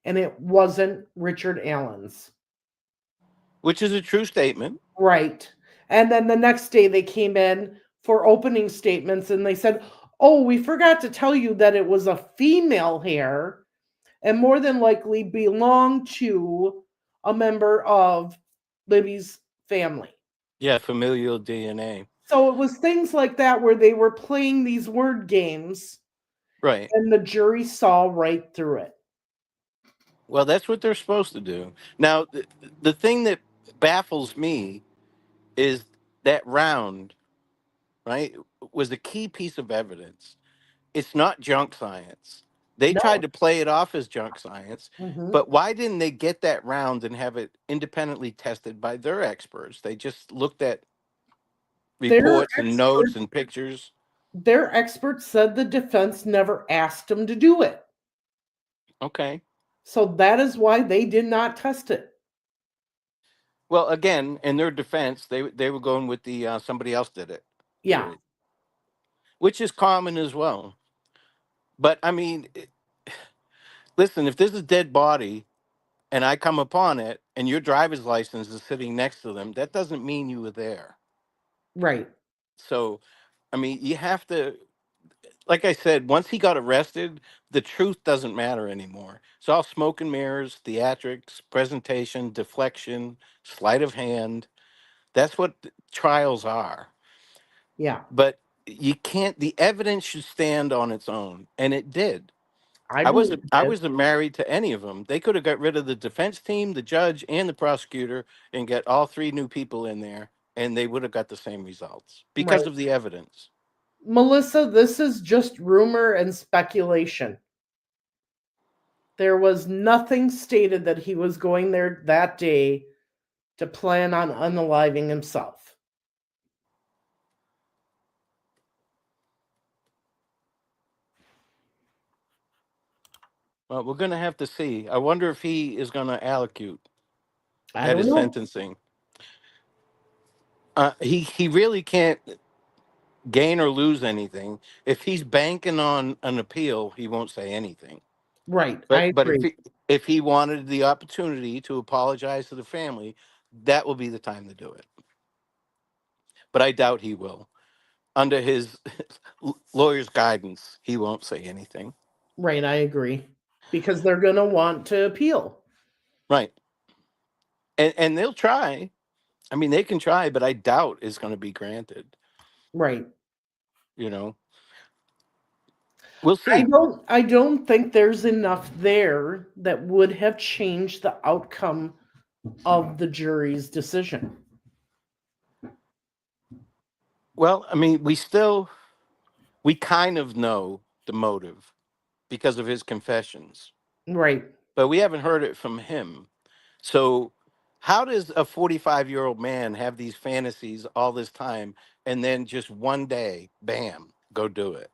and it wasn't Richard Allen's. Which is a true statement. Right. And then the next day they came in for opening statements and they said, "Oh, we forgot to tell you that it was a female hair and more than likely belonged to a member of Libby's family." Yeah, familial DNA. So it was things like that where they were playing these word games Right. and the jury saw right through it. Well, that's what they're supposed to do. Now, the thing that baffles me is that round, right, was a key piece of evidence. It's not junk science. They tried No. to play it off as junk science, Mhm. but why didn't they get that round and have it independently tested by their experts? They just looked at Their reports and expert notes and pictures. their experts said the defense never asked them to do it. Okay. So that is why they did not test it. Well, again, in their defense, they were going with the somebody else did it Yeah, theory, which is common as well. But I mean, listen, if there's a dead body and I come upon it and your driver's license is sitting next to them, that doesn't mean you were there. right, So, I mean, you have to, like I said, once he got arrested, the truth doesn't matter anymore. It's all smoke and mirrors, theatrics, presentation, deflection, sleight of hand. That's what trials are. yeah, But you can't, the evidence should stand on its own. And it did. I I believe wasn't I it. wasn't married to any of them. They could have got rid of the defense team, the judge, and the prosecutor and get all three new people in there and they would have got the same results Right. because of the evidence. Melissa, this is just rumor and speculation. There was nothing stated that he was going there that day to plan on unaliving himself. Well, we're going to have to see. I wonder if he is going to allocute I at don't his know. sentencing. He really can't gain or lose anything. If he's banking on an appeal, he won't say anything. Right, I But agree. if he wanted the opportunity to apologize to the family, that will be the time to do it. But I doubt he will. Under his lawyer's guidance, he won't say anything. Right, I agree. Because they're going to want to appeal. Right. And they'll try. I mean, they can try, but I doubt it's going to be granted. Right. You know. We'll I see. don't I don't think there's enough there that would have changed the outcome of the jury's decision. Well, I mean, we kind of know the motive because of his confessions, Right. but we haven't heard it from him. So, how does a 45-year-old man have these fantasies all this time and then just one day, bam, go do it?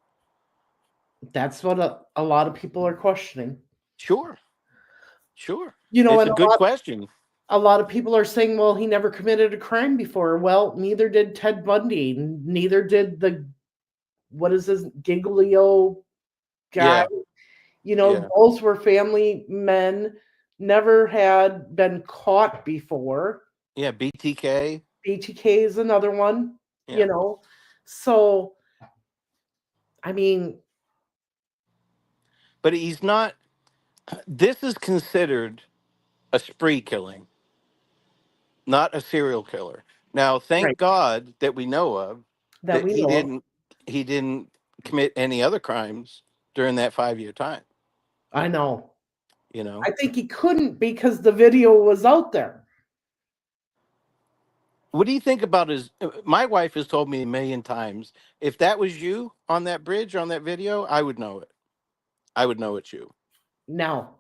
That's what a lot of people are questioning. Sure, sure. You know, It's and a good question. a lot of people are saying, well, he never committed a crime before. Well, neither did Ted Bundy, neither did the what is this Giglio guy. Yeah, You know, yeah, both were family men, never had been caught before. yeah. BTK. BTK is another one, you Yeah, know. So, I mean, but he's not. This is considered a spree killing, not a serial killer. Now, thank right, God that we know of that that we know of. he didn't commit any other crimes during that 5 year time. I know. You know, I think he couldn't because the video was out there. what do you think about his? My wife has told me a million times, if that was you on that bridge on that video, I would know it. I would know it's you. Now,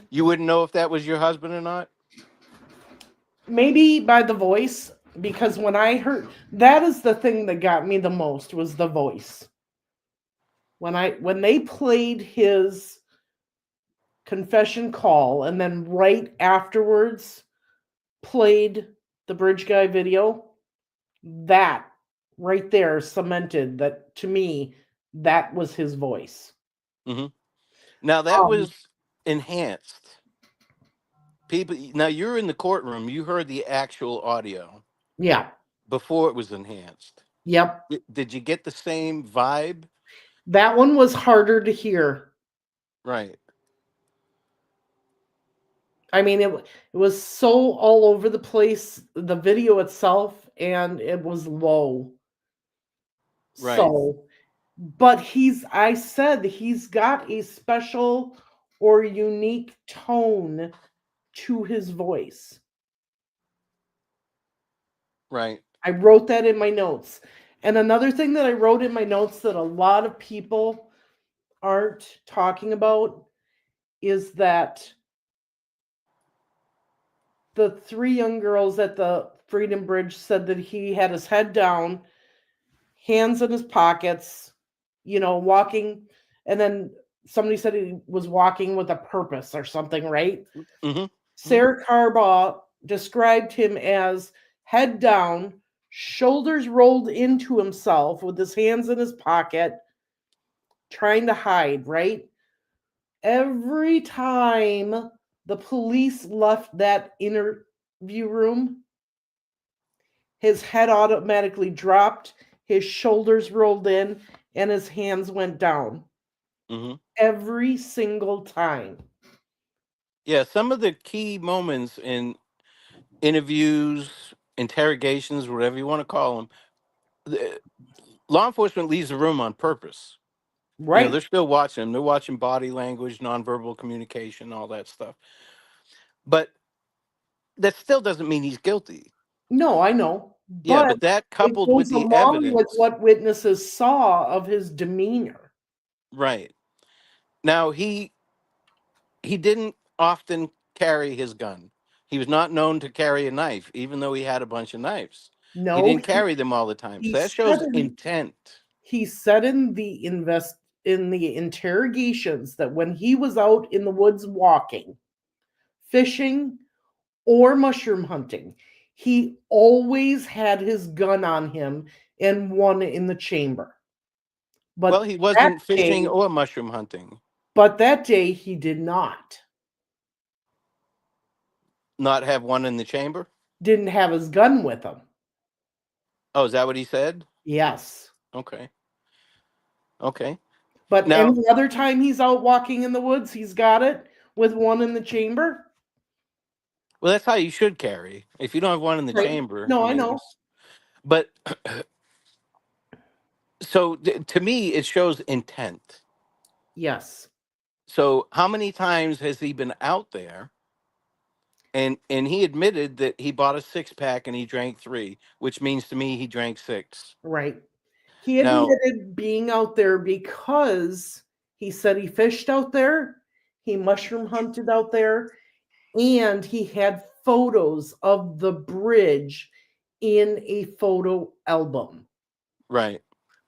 You wouldn't know if that was your husband or not. maybe by the voice, because when I heard that is the thing that got me the most was the voice. When they played his confession call and then right afterwards played the bridge guy video, that right there cemented that to me that was his voice. Hmm. Now that Um, was enhanced. People, now you're in the courtroom. You heard the actual audio yeah, before it was enhanced. yep. Did you get the same vibe? That one was harder to hear. Right, I mean, it was so all over the place, the video itself, and it was low. right, So, but I said he's got a special or unique tone to his voice. right. I wrote that in my notes. And another thing that I wrote in my notes that a lot of people aren't talking about is that the three young girls at the Freedom Bridge said that he had his head down, hands in his pockets, walking. And then somebody said he was walking with a purpose or something, right? Hmm. Hmm. Sarah Carbaugh described him as head down, shoulders rolled into himself with his hands in his pocket, trying to hide, right? Every time the police left that interview room, his head automatically dropped, his shoulders rolled in, and his hands went down. Hmm. Every single time. Yeah, some of the key moments in interviews, interrogations, whatever you want to call them, law enforcement leaves the room on purpose. Right? They're still watching them. They're watching body language, nonverbal communication, all that stuff. But that still doesn't mean he's guilty. No, I know. Yeah, But but that it coupled with goes the along with evidence, what witnesses saw of his demeanor. right. Now he didn't often carry his gun. He was not known to carry a knife, even though he had a bunch of knives. He No, didn't carry them all the time. he So that said shows intent. he said in the interrogations that when he was out in the woods walking, fishing, or mushroom hunting, he always had his gun on him and one in the chamber. Well, But he that wasn't day, fishing or mushroom hunting. he did not. Not have one in the chamber. Didn't have his gun with him. Oh, is that what he said? Yes. Okay. Okay. But Now, any other time he's out walking in the woods, he's got it with one in the chamber. well, that's how you should carry. If you don't have one in the Right. chamber, I No, I mean, know. but So to me, it shows intent. Yes. So how many times has he been out there? And he admitted that he bought a 6 pack and he drank three, which means to me he drank six. Right. He Now, admitted being out there because he said he fished out there, he mushroom hunted out there, and he had photos of the bridge in a photo album. right.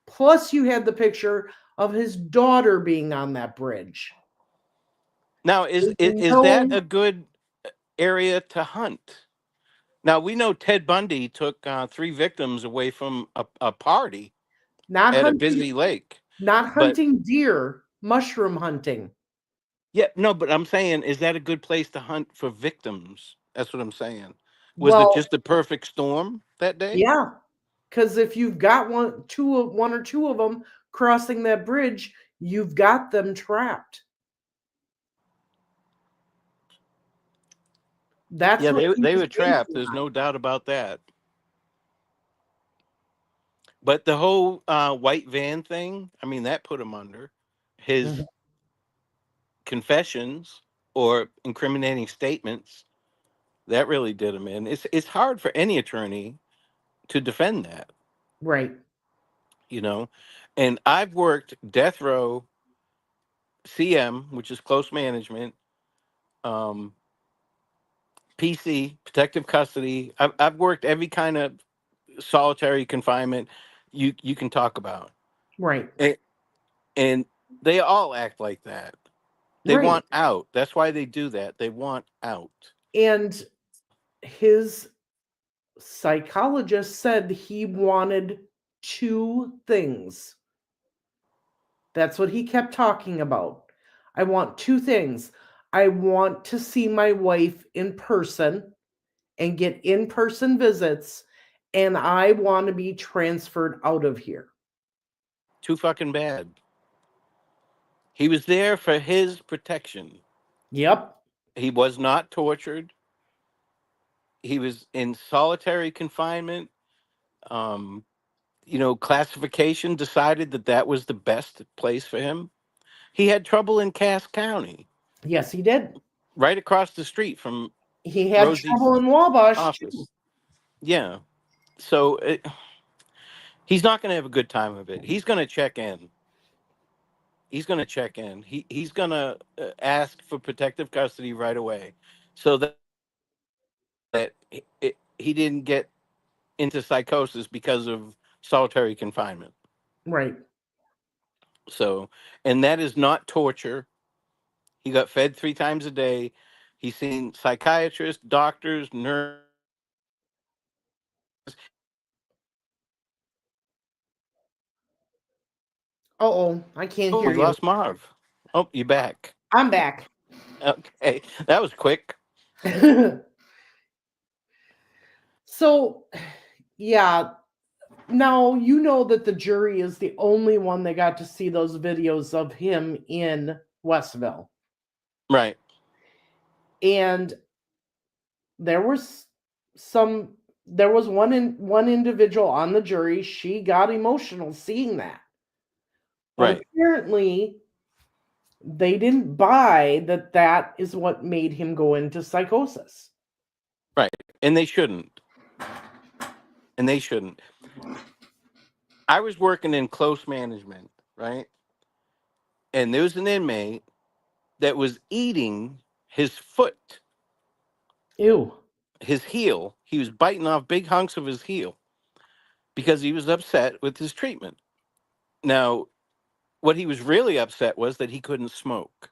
Plus, you had the picture of his daughter being on that bridge. Now, is that No, a good area to hunt? Now we know Ted Bundy took three victims away from a party not at a hunting, busy lake, not but hunting deer, mushroom hunting. yeah, no, but I'm saying, is that a good place to hunt for victims? That's what I'm saying. Was it Well, just the perfect storm that day? yeah, because if you've got one or two of them crossing that bridge, you've got them trapped. That's Yeah, what he they was were trapped. banking There's on. no doubt about that. But the whole white van thing, I mean, that put him under. Mhm. His confessions or incriminating statements, that really did him in. It's hard for any attorney to defend that, Right, you know. And I've worked death row, CM, which is close management, um, PC, protective custody. I've worked every kind of solitary confinement you can talk about, right, and, and they all act like that. They right. want out. That's why they do that. They want out. And his psychologist said he wanted two things. That's what he kept talking about. I want two things. I want to see my wife in person and get in person visits, and I want to be transferred out of here. Too fucking bad. He was there for his protection. Yep. He was not tortured. He was in solitary confinement. Um, classification decided that that was the best place for him. He had trouble in Cass County, Yes, he did. right across the street from He had Rosie's trouble in Wabash too. office. Yeah. So he's not going to have a good time of it. He's going to check in. He's going to check in. He's going to ask for protective custody right away, so that he didn't get into psychosis because of solitary confinement. Right. So, and that is not torture. He got fed 3 times a day. He's seen psychiatrists, doctors, nurses. Oh, I can't Oh, hear we you. lost Marv. Oh, you back? I'm back. Okay, that was quick. So, yeah, now you know that the jury is the only one that got to see those videos of him in Westville. Right, And there was some there was one individual on the jury, she got emotional seeing that. But right, apparently they didn't buy that that is what made him go into psychosis. right. And they shouldn't. And they shouldn't. I was working in close management, right? And there was an inmate that was eating his foot, Ew. his heel. He was biting off big hunks of his heel because he was upset with his treatment. Now, what he was really upset was that he couldn't smoke.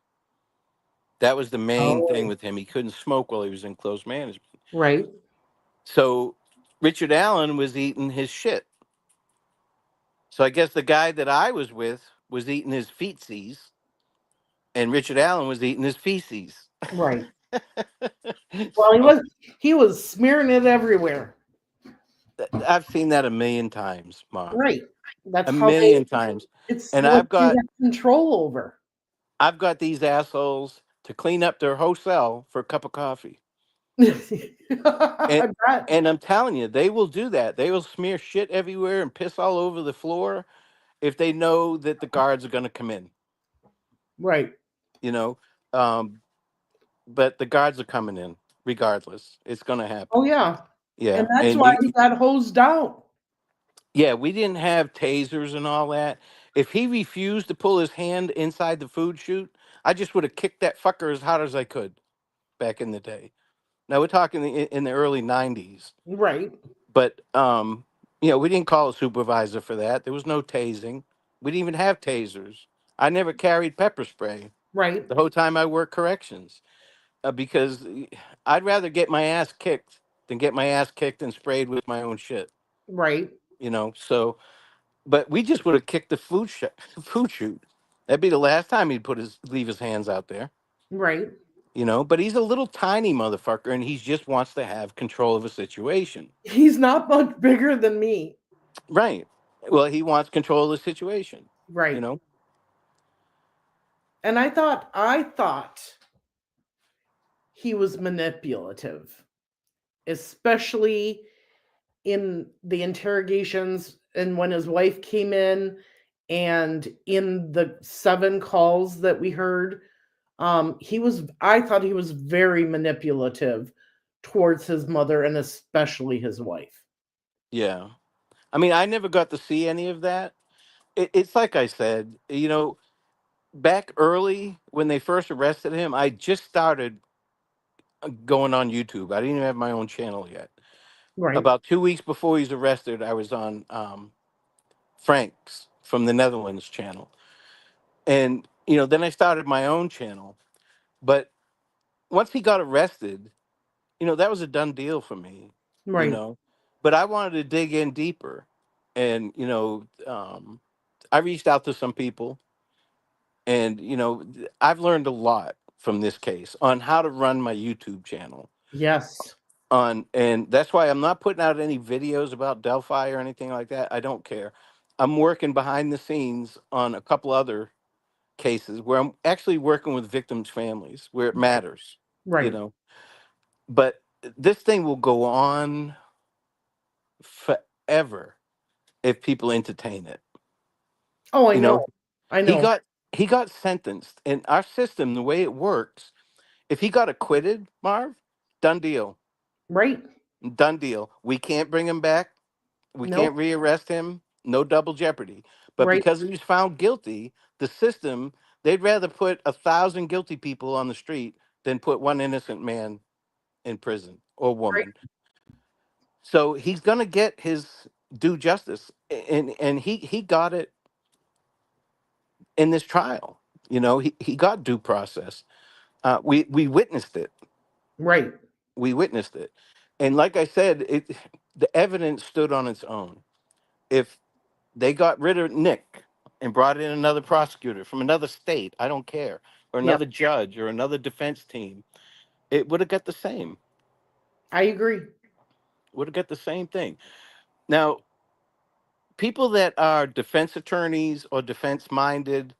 That was the main thing Oh, with him. He couldn't smoke while he was in close management. right. So Richard Allen was eating his shit. So I guess the guy that I was with was eating his feetsies, and Richard Allen was eating his feces. Right. Well, he So was he was smearing it everywhere. I've seen that a million times, Marv. Right. That's A how they million times. it's And what you have control over. I've got these assholes to clean up their whole cell for a cup of coffee. And I bet. and I'm telling you, they will do that. They will smear shit everywhere and piss all over the floor. if they know that the guards are going to come in, Right. you know. Um, but the guards are coming in regardless. It's going to Oh happen. yeah. And Yeah, that's and why he got hosed out. yeah, we didn't have tasers and all that. If he refused to pull his hand inside the food chute, I just would have kicked that fucker as hard as I could back in the day. Now we're talking in the early '90s, Right. but we didn't call a supervisor for that. There was no tasing. We didn't even have tasers. I never carried pepper spray Right. the whole time I worked corrections because I'd rather get my ass kicked than get my ass kicked and sprayed with my own shit. Right. So but we just would have kicked the food chute. That'd be the last time he'd leave his hands out there. Right. But he's a little tiny motherfucker, and he just wants to have control of a situation. He's not much bigger than me. Right. Well, he wants control of the situation. You Right. know. And I thought he was manipulative, especially in the interrogations and when his wife came in and in the 7 calls that we heard. I thought he was very manipulative towards his mother and especially his wife. Yeah. I mean, I never got to see any of that. It's like I said. Back early when they first arrested him, I just started going on YouTube. I didn't even have my own channel yet. Right. About 2 weeks before he was arrested, I was on Frank's from the Netherlands channel. And, then I started my own channel. But once he got arrested, that was a done deal for me, you Right. know. But I wanted to dig in deeper. And, I reached out to some people and, I've learned a lot from this case on how to run my YouTube channel. Yes. And that's why I'm not putting out any videos about Delphi or anything like that. I don't care. I'm working behind the scenes on a couple other cases where I'm actually working with victims' families where it matters, you Right. know. But this thing will go on forever if people entertain it. Oh, I You know. know, I he know. got he got sentenced, and our system, the way it works, if he got acquitted, Marv, done deal, Right. done deal. We can't bring him back. We can't Nope. rearrest him. No double jeopardy. But Right. because he was found guilty, the system, they'd rather put 1,000 guilty people on the street than put one innocent man in prison or Right. woman. So he's gonna get his due justice, and he got it in this trial. He got due process. We witnessed it. Right. We witnessed it, and like I said, the evidence stood on its own. If they got rid of Nick and brought in another prosecutor from another state, I don't care, or Yep. another judge or another defense team, it would have got the same. I agree. Would have got the same thing. Now, people that are defense attorneys or defense minded,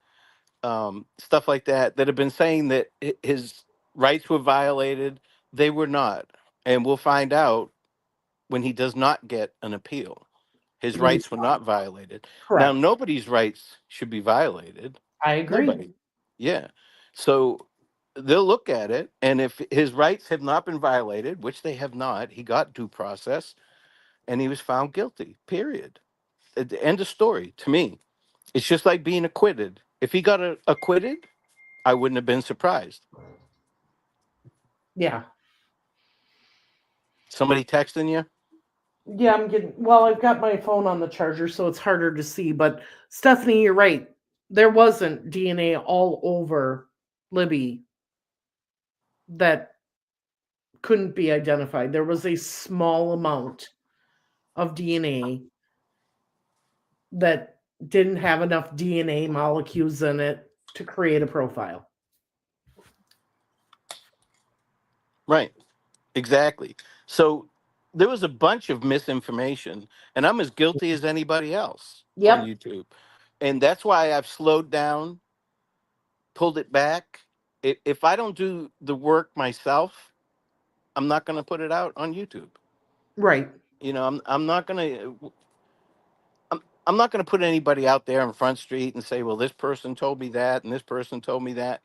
stuff like that have been saying that his rights were violated, they were not. And we'll find out when he does not get an appeal. His Mm, rights were not violated. Now, correct. nobody's rights should be violated. I agree. Nobody. Yeah. So they'll look at it, and if his rights have not been violated, which they have not, he got due process and he was found guilty, period. At the end of story to me. It's just like being acquitted. If he got acquitted, I wouldn't have been surprised. Yeah. Somebody texting you? Yeah, I've got my phone on the charger, so it's harder to see. But Stephanie, you're right. There wasn't DNA all over Libby that couldn't be identified. There was a small amount of DNA that didn't have enough DNA molecules in it to create a profile. Right. Exactly. So there was a bunch of misinformation, and I'm as guilty as anybody else on Yep. YouTube. And that's why I've slowed down, pulled it back. If I don't do the work myself, I'm not going to put it out on YouTube. Right. I'm not going to. I'm not going to put anybody out there on Front Street and say, well, this person told me that and this person told me that.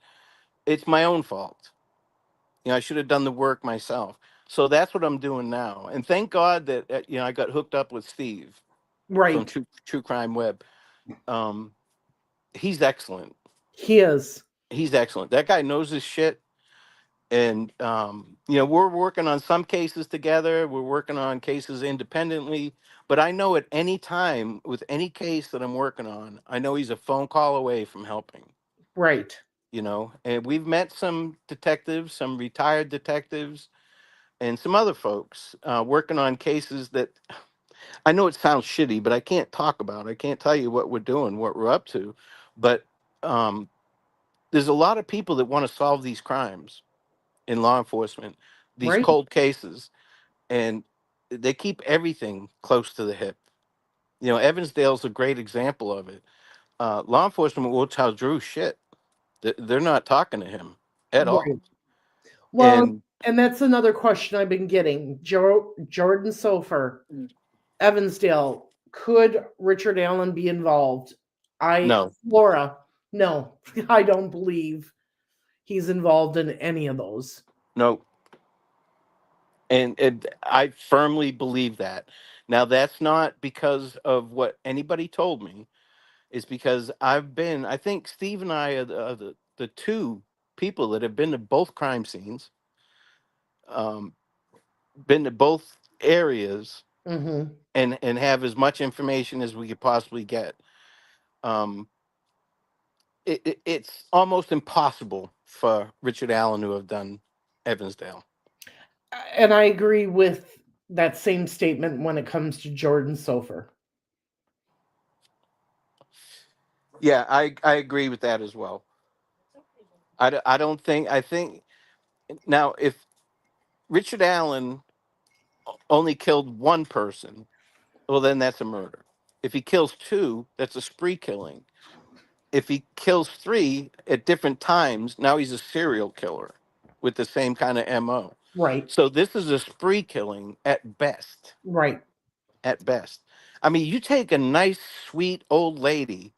It's my own fault. You know, I should have done the work myself. So that's what I'm doing now. And thank God that I got hooked up with Steve from Right. True Crime Web. Um, he's excellent. He is. He's excellent. That guy knows his shit. And we're working on some cases together. We're working on cases independently. But I know at any time with any case that I'm working on, I know he's a phone call away from helping. Right. And we've met some detectives, some retired detectives, and some other folks working on cases that I know it sounds shitty, but I can't talk about. I can't tell you what we're doing, what we're up to. But um, there's a lot of people that want to solve these crimes in law enforcement, these Right. cold cases, and they keep everything close to the hip. Evansdale's a great example of it. Law enforcement will tell Drew shit. They're not talking to him at all. Right. Well, And and that's another question I've been getting. Jordan Sofer, Evansdale, could Richard Allen be involved? no, Laura, no, I don't believe he's involved in any of those. no, and I firmly believe that. Now that's not because of what anybody told me. It's because I think Steve and I are the two people that have been to both crime scenes, um, been to both areas, Mm-hmm. and have as much information as we could possibly get. Um, it's almost impossible for Richard Allen to have done Evansdale. And I agree with that same statement when it comes to Jordan Sofer. Yeah, I agree with that as well. I don't think I think now if Richard Allen only killed one person, well then that's a murder. If he kills two, that's a spree killing. If he kills three at different times, now he's a serial killer with the same kind of MO. Right. So this is a spree killing at best. Right. At best. I mean, you take a nice, sweet old lady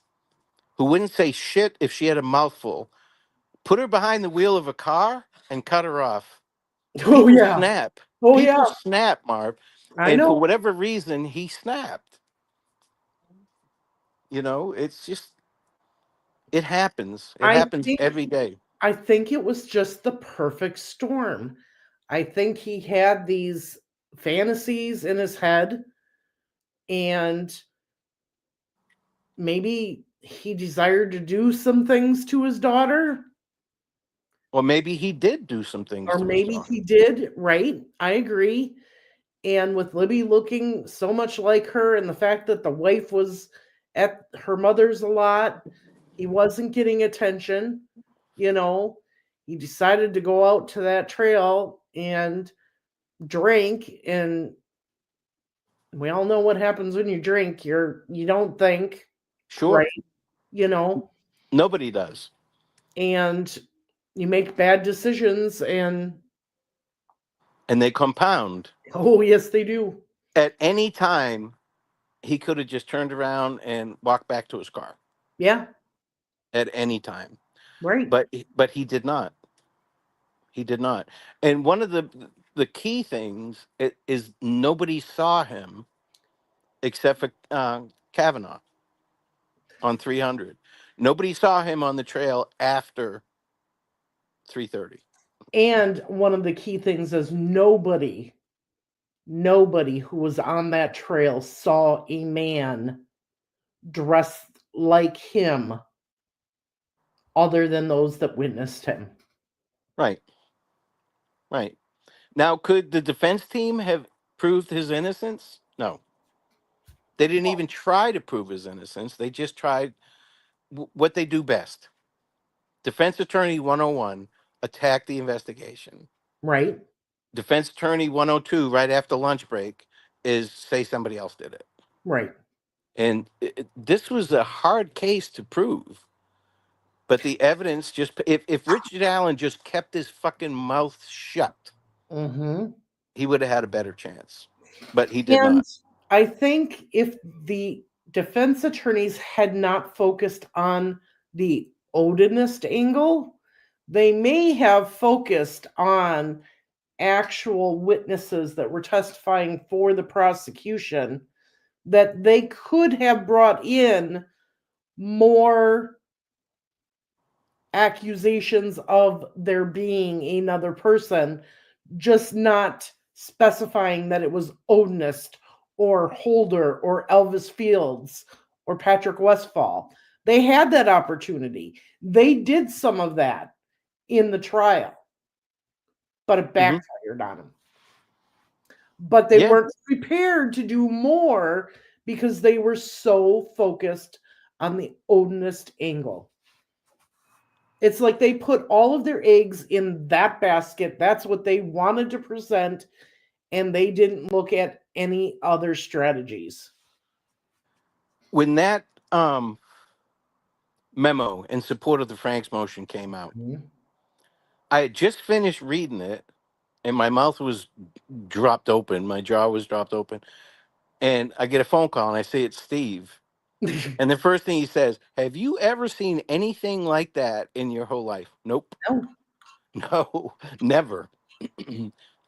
who wouldn't say shit if she had a mouthful, put her behind the wheel of a car and cut her off. Oh People yeah. snap. Oh yeah. People snap, Marv. I And for know. whatever reason, he snapped. It's just, it happens. It I happens think every day. I think it was just the perfect storm. I think he had these fantasies in his head, and maybe he desired to do some things to his daughter, Or maybe he did do some things or to his maybe daughter. he did, right? I agree. And with Libby looking so much like her, and the fact that the wife was at her mother's a lot, he wasn't getting attention. You know, he decided to go out to that trail and drink, and we all know what happens when you drink. You don't think, right? Sure. You know, Nobody does. and you make bad decisions, and And they compound. oh yes, they do. At any time, he could have just turned around and walked back to his car. Yeah, At any time. right, But he did not. He did not. And one of the key things is nobody saw him except for Kavanaugh on 300. Nobody saw him on the trail after 3:30. and one of the key things is nobody who was on that trail saw a man dressed like him other than those that witnessed him. Right. Right. Now, could the defense team have proved his innocence? No. They didn't even try to prove his innocence. They just tried what they do best. Defense attorney 101, attack the investigation. Right, Defense attorney 102, right after lunch break, is say somebody else did it. right. And this was a hard case to prove. But the evidence just, if Richard Allen just kept his fucking mouth shut, Hmm. he would have had a better chance. But he did And not. I think if the defense attorneys had not focused on the Odinist angle, they may have focused on actual witnesses that were testifying for the prosecution, that they could have brought in more accusations of there being another person, just not specifying that it was Odinist or Holder or Elvis Fields or Patrick Westfall. They had that opportunity. They did some of that in the trial, but it backfired on them. But they weren't prepared to do more because they were so focused on the Odinist angle. It's like they put all of their eggs in that basket. That's what they wanted to present, and they didn't look at any other strategies. When that memo in support of the Franks motion came out, I had just finished reading it, and my mouth was dropped open. My jaw was dropped open. And I get a phone call, and I say, it's Steve. And the first thing he says, have you ever seen anything like that in your whole life? Nope. No. No, never.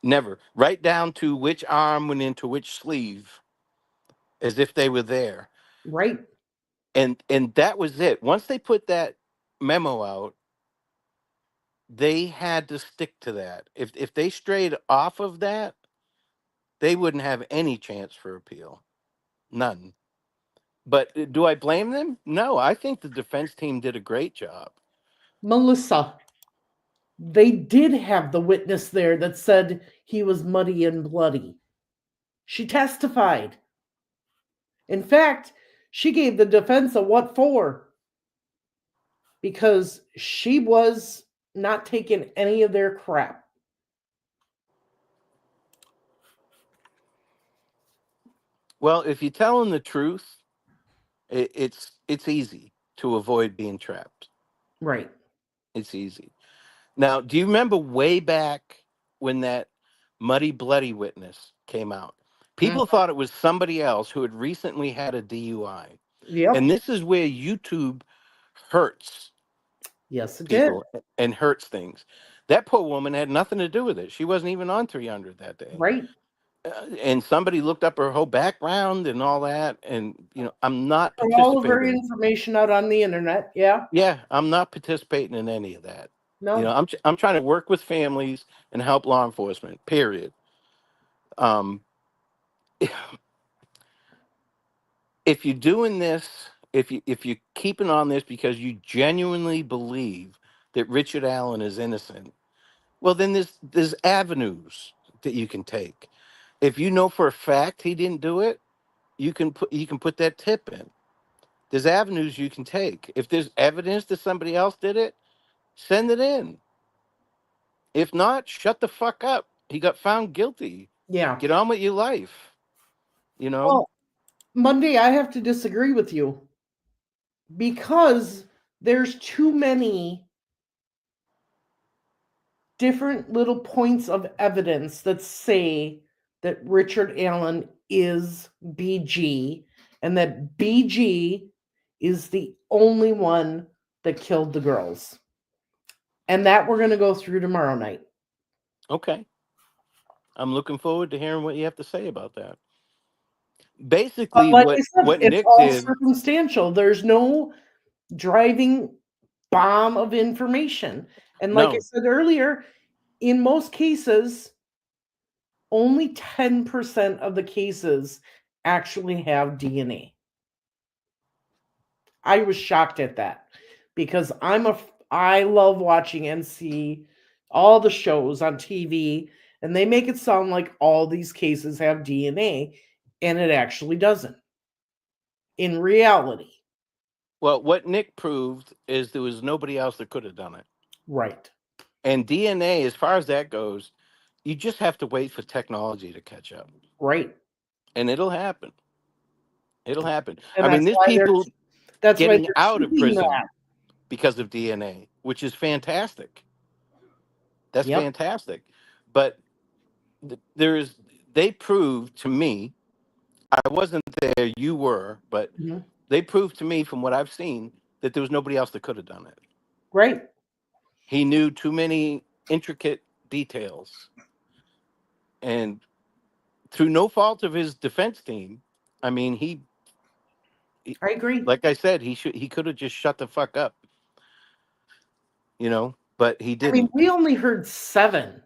Never. Right down to which arm went into which sleeve, as if they were there. Right. And that was it. Once they put that memo out, they had to stick to that. If they strayed off of that, they wouldn't have any chance for appeal. None. But do I blame them? No, I think the defense team did a great job. Melissa, they did have the witness there that said he was muddy and bloody. She testified. In fact, she gave the defense a what for, because she was not taking any of their crap. Well, if you tell them the truth, it's easy to avoid being trapped. Right. It's easy. Now, do you remember way back when that muddy bloody witness came out? People thought it was somebody else who had recently had a DUI. Yep. And this is where YouTube hurts Yes, it did. people and hurts things. That poor woman had nothing to do with it. She wasn't even on 300 that day. Right. And somebody looked up her whole background and all that. And, I'm not Put all of her participating. information out on the internet. Yeah. Yeah, I'm not participating in any of that. No. I'm trying to work with families and help law enforcement. Period. If you're doing this, if you're keeping on this because you genuinely believe that Richard Allen is innocent, well, then there's avenues that you can take. If you know for a fact he didn't do it, you can put that tip in. There's avenues you can take. If there's evidence that somebody else did it, send it in. If not, shut the fuck up. He got found guilty. Yeah. Get on with your life. Well, Monday, I have to disagree with you because there's too many different little points of evidence that say that Richard Allen is BG and that BG is the only one that killed the girls. And that we're going to go through tomorrow night. Okay. I'm looking forward to hearing what you have to say about that. Basically, But like I said, what it's Nick all did. circumstantial. There's no driving bomb of information. And like I said earlier, in most cases, only 10% of the cases actually have DNA. I was shocked at that because I love watching and see all the shows on TV, and they make it sound like all these cases have DNA, and it actually doesn't. In reality. Well, what Nick proved is there was nobody else that could have done it. Right. And DNA, as far as that goes, you just have to wait for technology to catch up. Right. And it'll happen. It'll happen. And I mean, there's people getting out of prison because of DNA, which is fantastic. That's fantastic. But they proved to me, I wasn't there, you were, but Mhm. they proved to me from what I've seen that there was nobody else that could have done it. Right. He knew too many intricate details. And through no fault of his defense team, I mean, he I agree. like I said, he could have just shut the fuck up, but he I mean, didn't. we only heard 7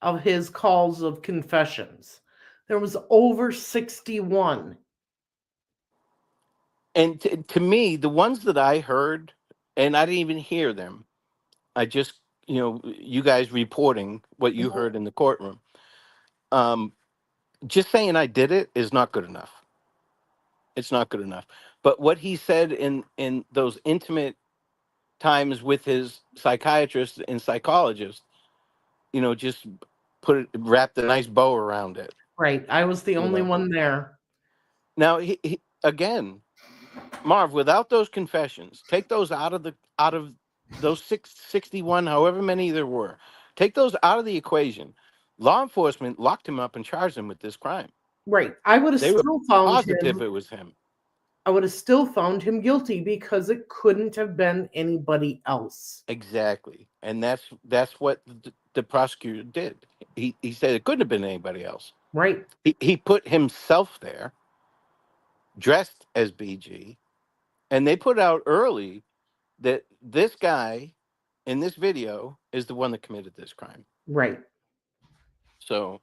of his calls of confessions. There was over 61. And to me, the ones that I heard, and I didn't even hear them, I just, you guys reporting what you Mhm. heard in the courtroom. Um, just saying I did it is not good enough. It's not good enough. But what he said in those intimate times with his psychiatrist and psychologist, just wrapped a nice bow around it. Right. I was the You only know. one there. Now he again, Marv, without those confessions, take those out of those 661, however many there were, take those out of the equation. Law enforcement locked him up and charged him with this crime. Right. I would have They were still found positive him. it was him. I would have still found him guilty because it couldn't have been anybody else. Exactly, and that's what the prosecutor did. He said it couldn't have been anybody else. Right. He put himself there, dressed as BG, and they put out early that this guy in this video is the one that committed this crime. Right. So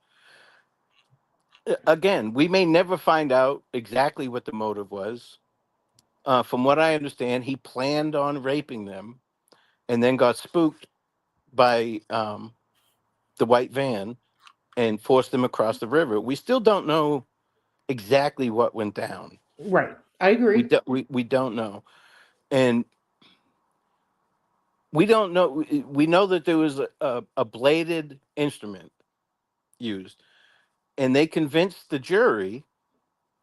again, we may never find out exactly what the motive was. From what I understand, he planned on raping them and then got spooked by the white van and forced them across the river. We still don't know exactly what went down. Right. I We agree. do, we don't know, and we don't know. We know that there was a bladed instrument used, and they convinced the jury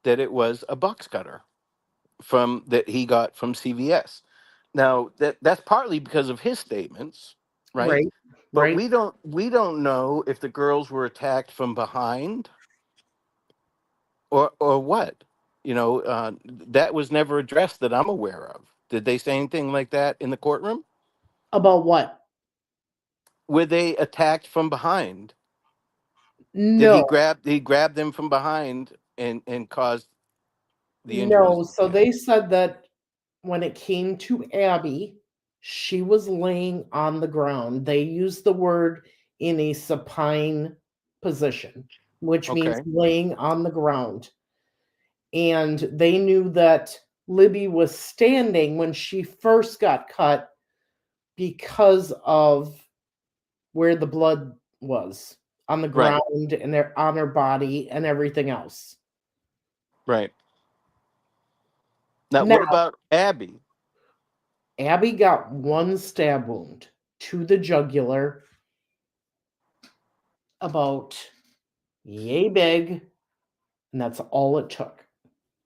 that it was a box cutter from that he got from CVS. Now that's partly because of his statements, right? Right. But Right. we don't know if the girls were attacked from behind or what. That was never addressed that I'm aware of. Did they say anything like that in the courtroom? About what? Were they attacked from behind? Did he No. grab them from behind and caused the injuries No. that So they had? they said that when it came to Abby, she was laying on the ground. They used the word in a supine position, which means Okay. laying on the ground. And they knew that Libby was standing when she first got cut because of where the blood was on the Right. ground and on her body and everything else. Right. Now, Now, what about Abby? Abby got one stab wound to the jugular, about yay big, and that's all it took.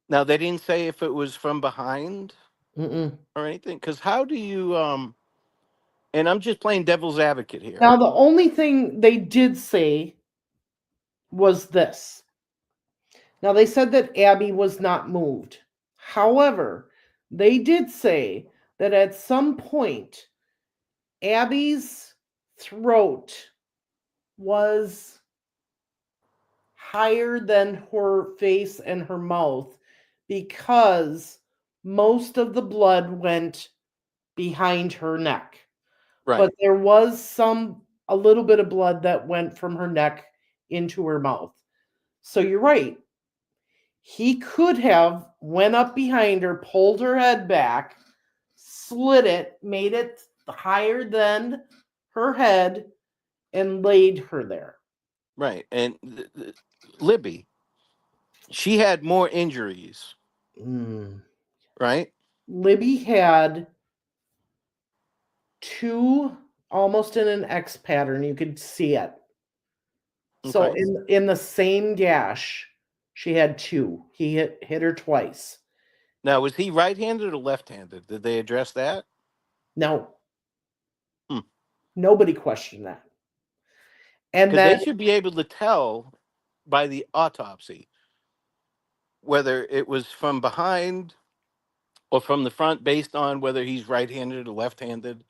Now, they didn't say if it was from behind Mm-mm. or anything. Because how do you? And I'm just playing devil's advocate here. Now, the only thing they did say was this. Now, they said that Abby was not moved. However, they did say that at some point, Abby's throat was higher than her face and her mouth because most of the blood went behind her neck. But Right. there was a little bit of blood that went from her neck into her mouth. So you're right. He could have went up behind her, pulled her head back, slit it, made it higher than her head, and laid her there. Right. And Libby, she had more injuries, Mm. right? Libby had two almost in an X pattern. You could see it. So Okay. in the same gash, she had two. He hit her twice. Now, was he right-handed or left-handed? Did they address that? No, Hmm. nobody questioned that. And Because they then should be able to tell by the autopsy. whether it was from behind or from the front, based on whether he's right-handed or left-handed,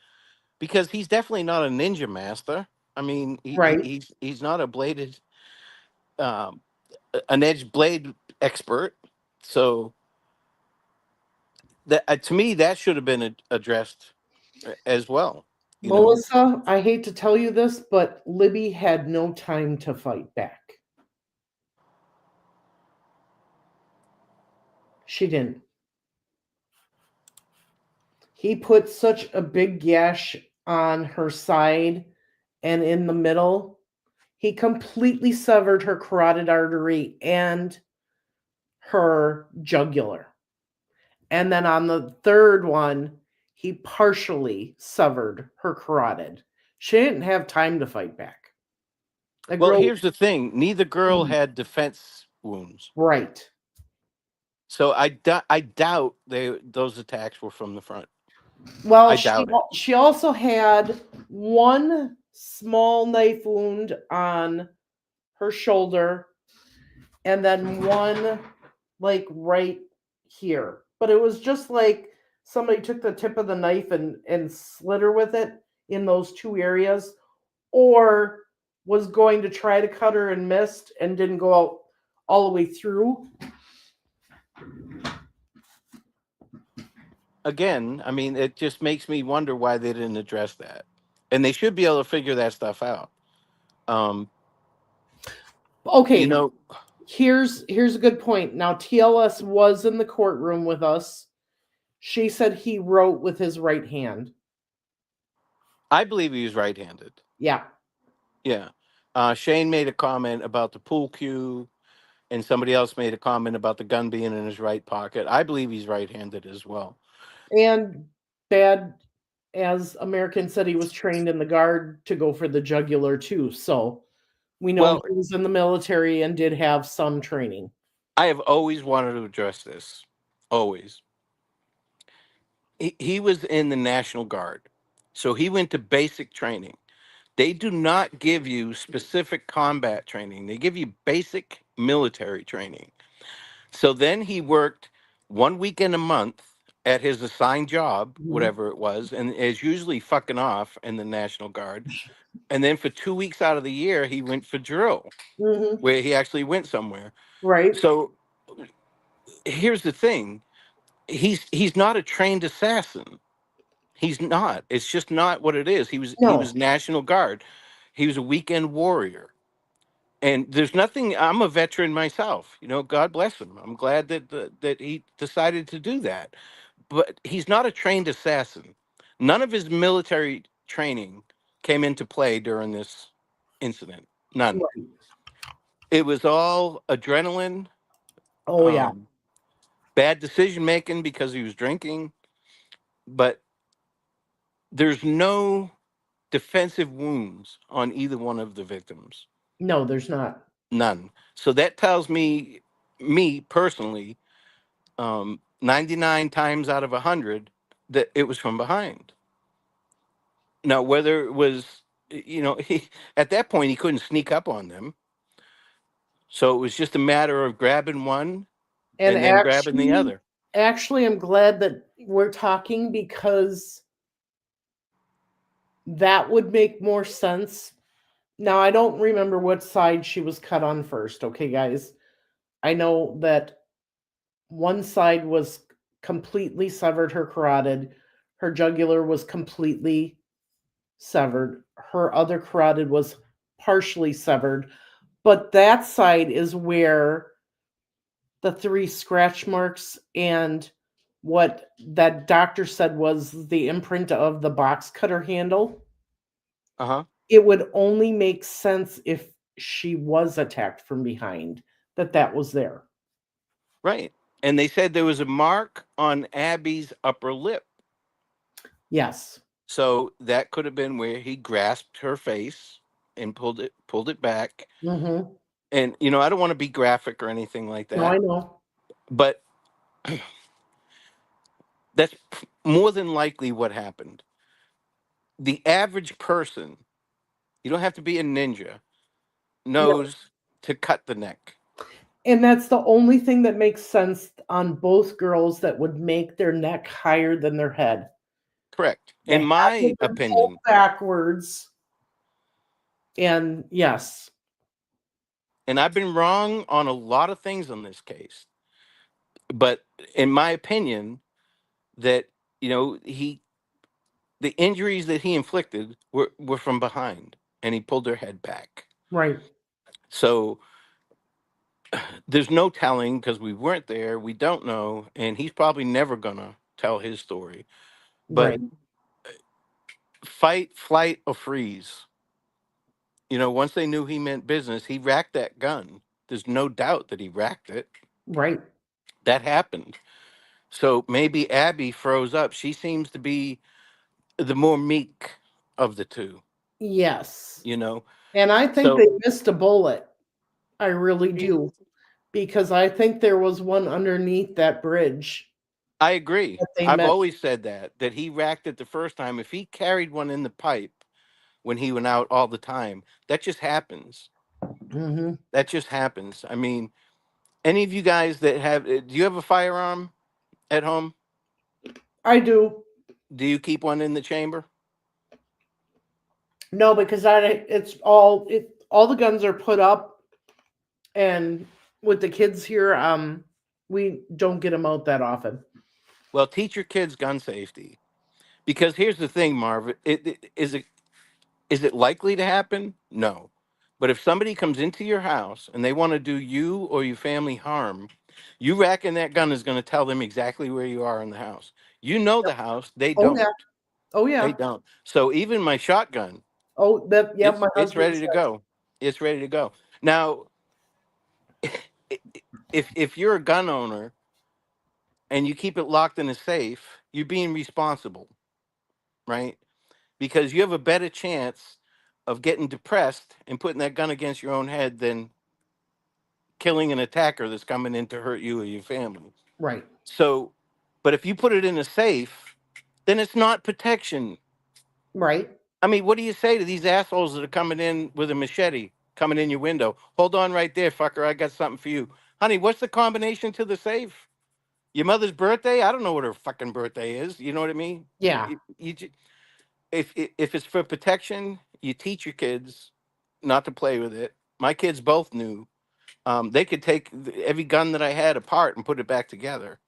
because he's definitely not a ninja master. I mean, Right. he's not a bladed, um, an edge blade expert. So that to me, that should have been addressed as well. You know, Melissa, I hate to tell you this, but Libby had no time to fight back. She didn't. He put such a big gash on her side and in the middle. He completely severed her carotid artery and her jugular. And then on the third one, he partially severed her carotid. She didn't have time to fight back. The well, girl, here's the thing: neither girl had defense wounds, right. so I doubt those attacks were from the front. Well, I doubt it. she also had one small knife wound on her shoulder and then one like right here. But it was just like somebody took the tip of the knife and slit her with it in those two areas, or was going to try to cut her and missed and didn't go out all the way through. Again, I mean, it just makes me wonder why they didn't address that, and they should be able to figure that stuff out. Um, you Okay, know, here's a good point. Now TLS was in the courtroom with us. She said he wrote with his right hand. I believe he was right-handed. Yeah. Yeah. Shane made a comment about the pool cue, and somebody else made a comment about the gun being in his right pocket. I believe he's right-handed as well. And bad as American said he was trained in the guard to go for the jugular too. So we know Well, he was in the military and did have some training. I have always wanted to address this. Always. He was in the National Guard, so he went to basic training. They do not give you specific combat training. They give you basic military training. So then he worked 1 week in a month at his assigned job, Mhm. whatever it was, and is usually fucking off in the National Guard. And then for 2 weeks out of the year, he went for drill, Mhm. where he actually went somewhere. Right. So here's the thing: he's not a trained assassin. He's not. It's just not what it is. He was No. National Guard. He was a weekend warrior. And there's nothing. I'm a veteran myself. God bless him. I'm glad that he decided to do that. But he's not a trained assassin. None of his military training came into play during this incident. None. Right. It was all adrenaline, Oh yeah. um, bad decision making because he was drinking. But there's no defensive wounds on either one of the victims. No, there's not. None. So that tells me personally, 99 times out of 100, that it was from behind. Now, whether it was, at that point, he couldn't sneak up on them. So it was just a matter of grabbing one And and then grabbing the other. actually I'm glad that we're talking because that would make more sense. Now I don't remember what side she was cut on first, okay guys? I know that one side was completely severed her carotid, her jugular was completely severed, her other carotid was partially severed, but that side is where the three scratch marks and what that doctor said was the imprint of the box cutter handle. Uh huh. It would only make sense if she was attacked from behind, that was there. Right. And they said there was a mark on Abby's upper lip. Yes. So that could have been where he grasped her face and pulled it back. Mm-hmm. And I don't want to be graphic or anything like No, I that, know. but that's more than likely what happened. The average person, you don't have to be a ninja, No. knows to cut the neck. And that's the only thing that makes sense on both girls that would make their neck higher than their head. Correct. The In head would my have been pulled opinion, backwards. And yes, and I've been wrong on a lot of things on this case, but in my opinion, that he the injuries that he inflicted were from behind, and he pulled her head back. right, So there's no telling because we weren't there. We don't know, and he's probably never gonna tell his story. But right, fight, flight, or freeze. Once they knew he meant business, he racked that gun. There's no doubt that he racked it. right. That happened. So maybe Abby froze up. She seems to be the more meek of the two, Yes. you know. And I think So they missed a bullet. I really do. Because I think there was one underneath that bridge I agree. that they I've met. always said that he racked it the first time. If he carried one in the pipe when he went out all the time, that just happens. Hmm. That just happens. I mean, any of you guys that do you have a firearm at home? I do. Do you keep one in the chamber? No, because all the guns are put up, and with the kids here, we don't get them out that often. Well, teach your kids gun safety, because here's the thing, Marv. Is it likely to happen? No. But if somebody comes into your house and they want to do you or your family harm, you racking that gun is going to tell them exactly where you are in the house. You know the house, they Oh yeah. don't. Oh They yeah. don't. So even my shotgun, Oh that yeah, it's my it's husband ready to says. go. It's ready to go. Now, i- if you're a gun owner and you keep it locked in a safe, you're being responsible, right? Because you have a better chance of getting depressed and putting that gun against your own head than killing an attacker that's coming in to hurt you or your family. Right. So, but if you put it in a safe, then it's not protection. Right. I mean, what do you say to these assholes that are coming in with a machete, coming in your window? Hold on right there, fucker. I got something for you. Honey, what's the combination to the safe? Your mother's birthday? I don't know what her fucking birthday is. You know what I mean? Yeah. If it's for protection, you teach your kids not to play with it. My kids both knew. They could take every gun that I had apart and put it back together,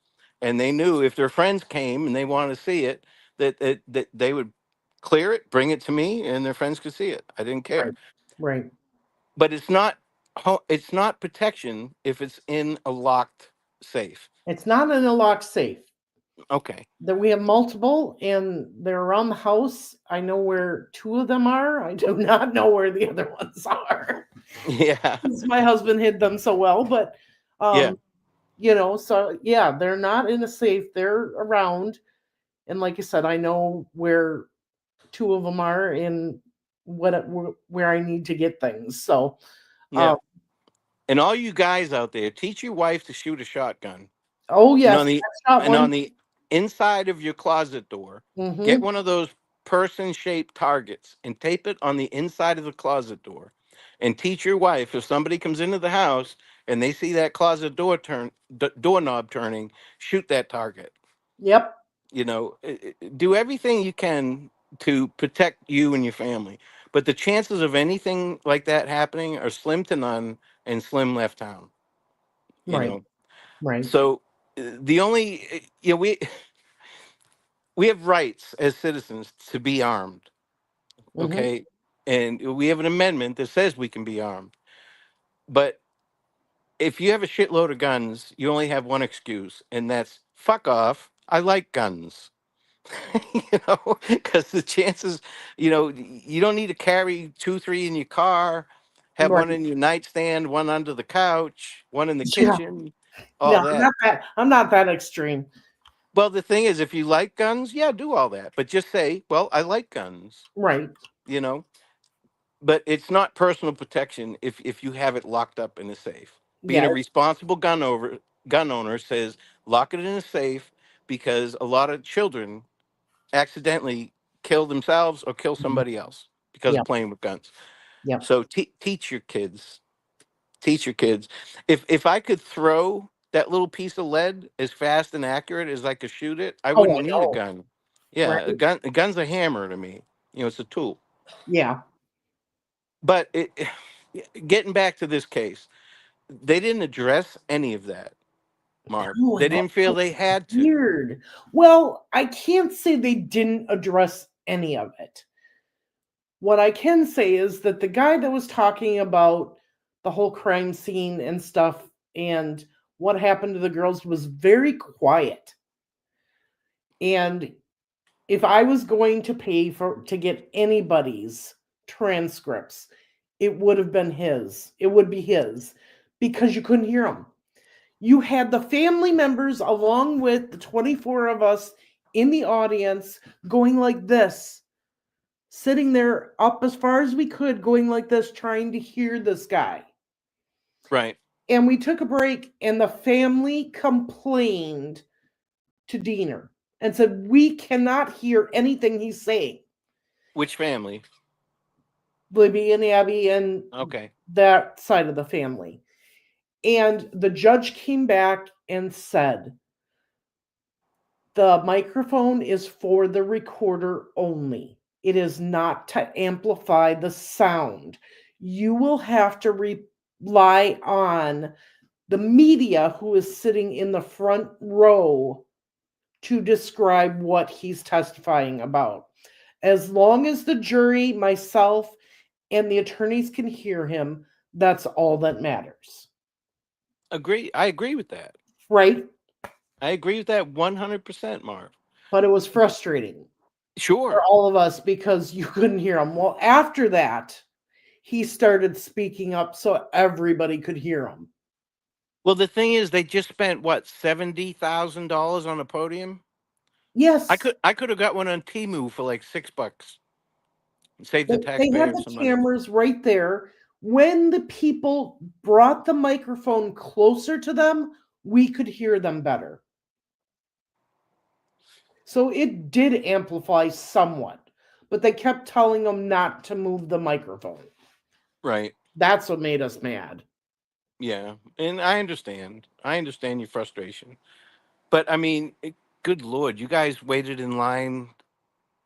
and they knew if their friends came and they wanted to see it, that they would clear it, bring it to me, and their friends could see it. I didn't care. Right. Right. But it's not protection if it's in a locked safe. It's not in a locked safe. Okay. That we have multiple and they're around the house. I know where two of them are. I do not know where the other ones are. Yeah. 'Cause my husband hid them so well, but Yeah. um, so yeah, they're not in a safe. They're around. And like I said, I know where two of them are and where I need to get things. So Yeah. um, And all you guys out there, teach your wife to shoot a shotgun. oh And yes, on the I shot and one. on the inside of your closet door, get Hmm. one of those person-shaped targets and tape it on the inside of the closet door. And teach your wife, if somebody comes into the house and they see that closet doorknob turning, shoot that target. Yep. Do everything you can to protect you and your family. But the chances of anything like that happening are slim to none, and slim left town. You Right. know, Right. so the only we have rights as citizens to be armed, Hmm. okay? And we have an amendment that says we can be armed. But if you have a shitload of guns, you only have one excuse, and that's fuck off. I like guns. Because the chances, you don't need to carry two, three in your car, have one Right. in your nightstand, one under the couch, one in the Yeah. kitchen, No, all that. I'm not that extreme. Well, the thing is, if you like guns, yeah, do all that. But just say, well, I like guns, Right. you know. But it's not personal protection if you have it locked up in a safe. Being Yeah. a responsible gun owner says lock it in a safe, because a lot of children accidentally kill themselves or kill Mhm. somebody else because of Yep. playing with guns. Yep. So teach your kids Teach your kids. If I could throw that little piece of lead as fast and accurate as I could shoot it, I Oh, wouldn't I need a know. gun. Yeah, Right? a gun's a hammer to me. It's a tool. Yeah. But getting back to this case, they didn't address any of that, Marv. Oh, They and that's didn't feel so they had to. weird. Well, I can't say they didn't address any of it. What I can say is that the guy that was talking about the whole crime scene and stuff and what happened to the girls was very quiet. And if I was going to pay for to get anybody's transcripts, it would have been his. It would be his because you couldn't hear him. You had the family members along with the 24 of us in the audience going like this, sitting there up as far as we could, going like this, trying to hear this guy. Right. And we took a break, and the family complained to Diener and said, "We cannot hear anything he's saying." Which family? Libby and Abby and Okay. that side of the family. And the judge came back and said, the microphone is for the recorder only. It is not to amplify the sound. You will have to rely on the media who is sitting in the front row to describe what he's testifying about. As long as the jury, myself, and the attorneys can hear him, that's all that matters. Agree. I agree with that. Right? I agree with that 100%, Marv. But it was frustrating for Sure. all of us because you couldn't hear him. Well, after that, he started speaking up so everybody could hear him. Well, the thing is, they just spent what, $70,000 on a podium. Yes, I could have got one on Temu for like $6 and saved the they had taxpayers the some money. cameras right there. When the people brought the microphone closer to them, we could hear them better. So it did amplify somewhat, but they kept telling them not to move the microphone. Right. That's what made us mad. Yeah, and I understand. I understand your frustration, but I mean, good Lord, you guys waited in line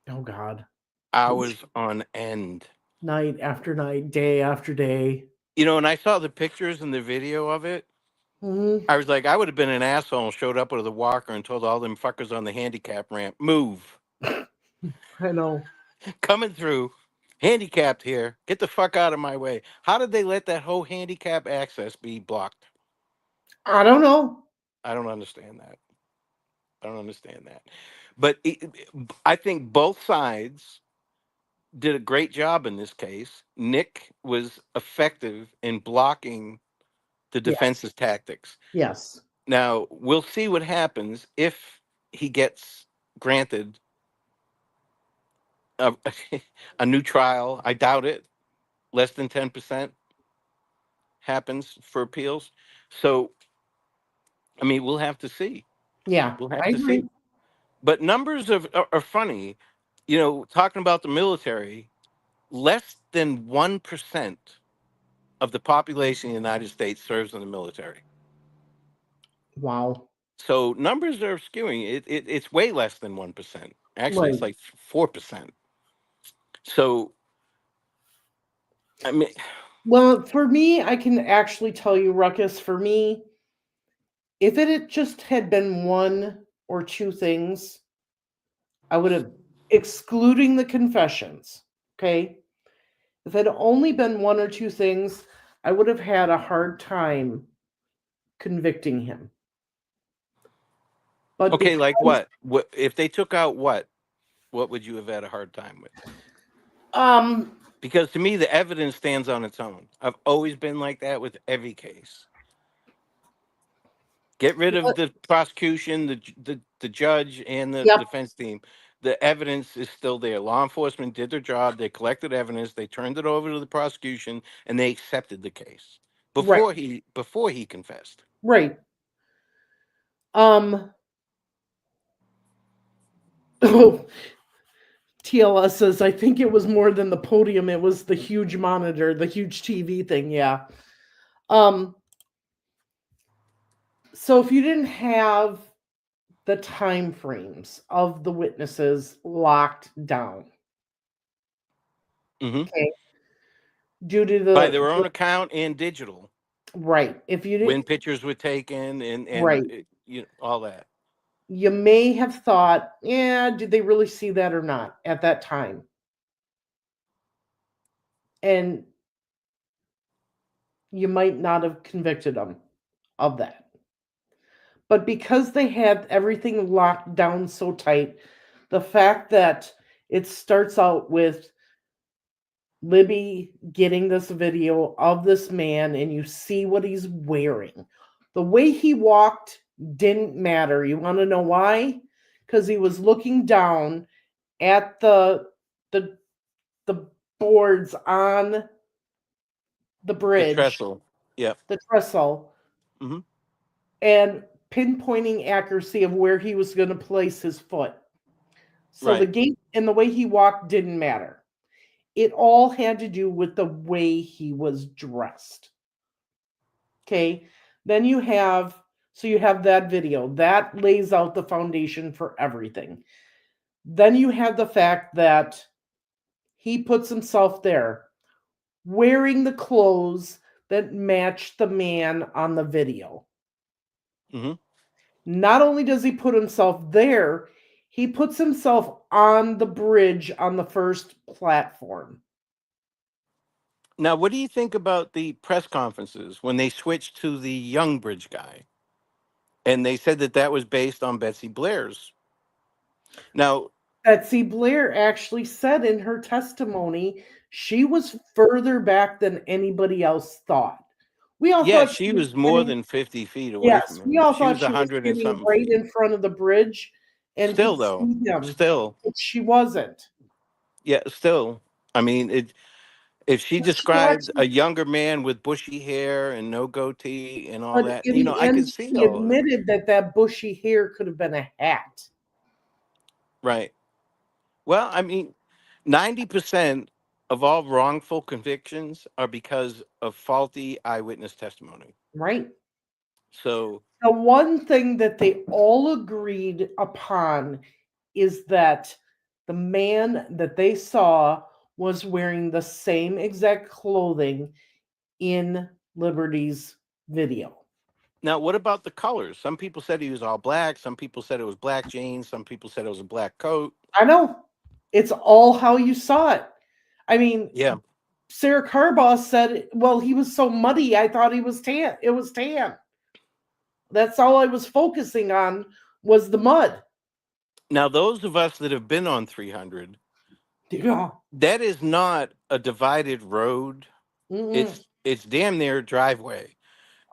Oh, God. hours on end. Night after night, day after day. And I saw the pictures and the video of it. Mhm. I was like, I would have been an asshole and showed up with a walker and told all them fuckers on the handicap ramp, move, I know. coming through, handicapped here, get the fuck out of my way. How did they let that whole handicap access be blocked? I don't know. I don't understand that. I don't understand that. But I think both sides did a great job in this case. Nick was effective in blocking the Yes. defense's tactics. Yes. Now, we'll see what happens if he gets granted a, a new trial. I doubt it. Less than 10% happens for appeals. So, I mean, we'll have to see. Yeah, We'll have I to agree. see. But numbers are funny. Talking about the military, less than 1% of the population in the United States serves in the military. Wow. So numbers are skewing. It's way less than 1%. Actually, it's Right. like 4%. So, I mean, Well, for me, I can actually tell you, Ruckus, for me, if it had just had been one or two things, I would have, excluding the confessions, okay? If it had only been one or two things, I would have had a hard time convicting him. But okay, like because, what? What if they took out what? What would you have had a hard time with? um, Because to me, the evidence stands on its own. I've always been like that with every case. Get rid of the prosecution, the judge, and the yep, defense team. The evidence is still there. Law enforcement did their job. They collected evidence. They turned it over to the prosecution, and they accepted the case right, before he confessed. right. Um, oh, TLS says, I think it was more than the podium. It was the huge monitor, the huge TV thing. Yeah. Um, so if you didn't have the time frames of the witnesses locked down, Hmm. okay, due to By their own account and digital, right, if you when didn't, pictures were taken and right, all that. you may have thought, yeah, did they really see that or not at that time? And you might not have convicted them of that. But because they had everything locked down so tight, the fact that it starts out with Libby getting this video of this man and you see what he's wearing. The way he walked didn't matter. You want to know why? Because he was looking down at the the boards on the The bridge, trestle. Yep. the trestle, Hmm. and pinpointing accuracy of where he was going to place his foot. So the Right. gait and the way he walked didn't matter. It all had to do with the way he was dressed. Okay. Then you have that video that lays out the foundation for everything. Then you have the fact that he puts himself there wearing the clothes that match the man on the video. Hmm. Not only does he put himself there, he puts himself on the bridge on the first platform. Now, what do you think about the press conferences when they switched to the young bridge guy? And they said that that was based on Betsy Blair's. Now, Betsy Blair actually said in her testimony she was further back than anybody else thought. We all yeah, thought she she was was more standing, than 50 feet away from yes, we him. all She thought was she was 100 and standing something right feet. in front of the bridge and Still, could though, see him, still, but she wasn't. yeah, still. I mean, if she But she described actually, a younger man with bushy hair and no goatee and all but that, in the I end, could see she all of it. admitted that that bushy hair could have been a hat. Right. Well, I mean, 90% of all wrongful convictions are because of faulty eyewitness testimony. Right. So, The one thing that they all agreed upon is that the man that they saw was wearing the same exact clothing in Liberty's video. now what about the colors? Some people said he was all black. Some people said it was black jeans. Some people said it was a black coat. I know. It's all how you saw it. I mean, Yeah. Sarah Carbaugh said, well, he was so muddy, I thought he was tan. It was tan. That's all I was focusing on was the mud. Now, those of us that have been on 300, Yeah. that is not a divided road. Mm-mm. It's damn near a driveway.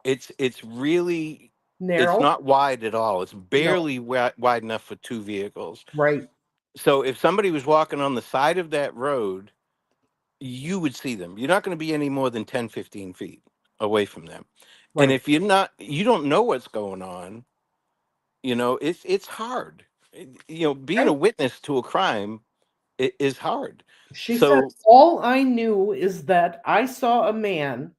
It's really, it's Narrow. not wide at all. It's No. barely wide enough for two vehicles. Right. So if somebody was walking on the side of that road, you would see them. You're not going to be any more than 10, 15 feet away from them. And Right. if you don't know what's going on, it's hard. Being a Right. witness to a crime is hard. She said, So, all I knew is that I saw a man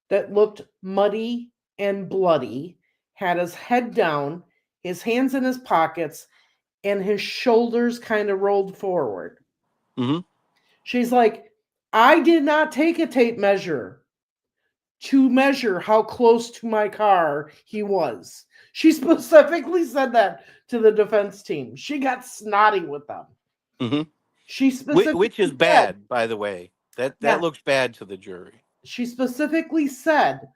that looked muddy and bloody, had his head down, his hands in his pockets, and his shoulders kind of rolled forward. mhm. She's like, I did not take a tape measure to measure how close to my car he was. She specifically said that to the defense team. She got snotty with them. Mhm. She Which is specifically said, bad, by the way. That yeah, looks bad to the jury. she specifically said,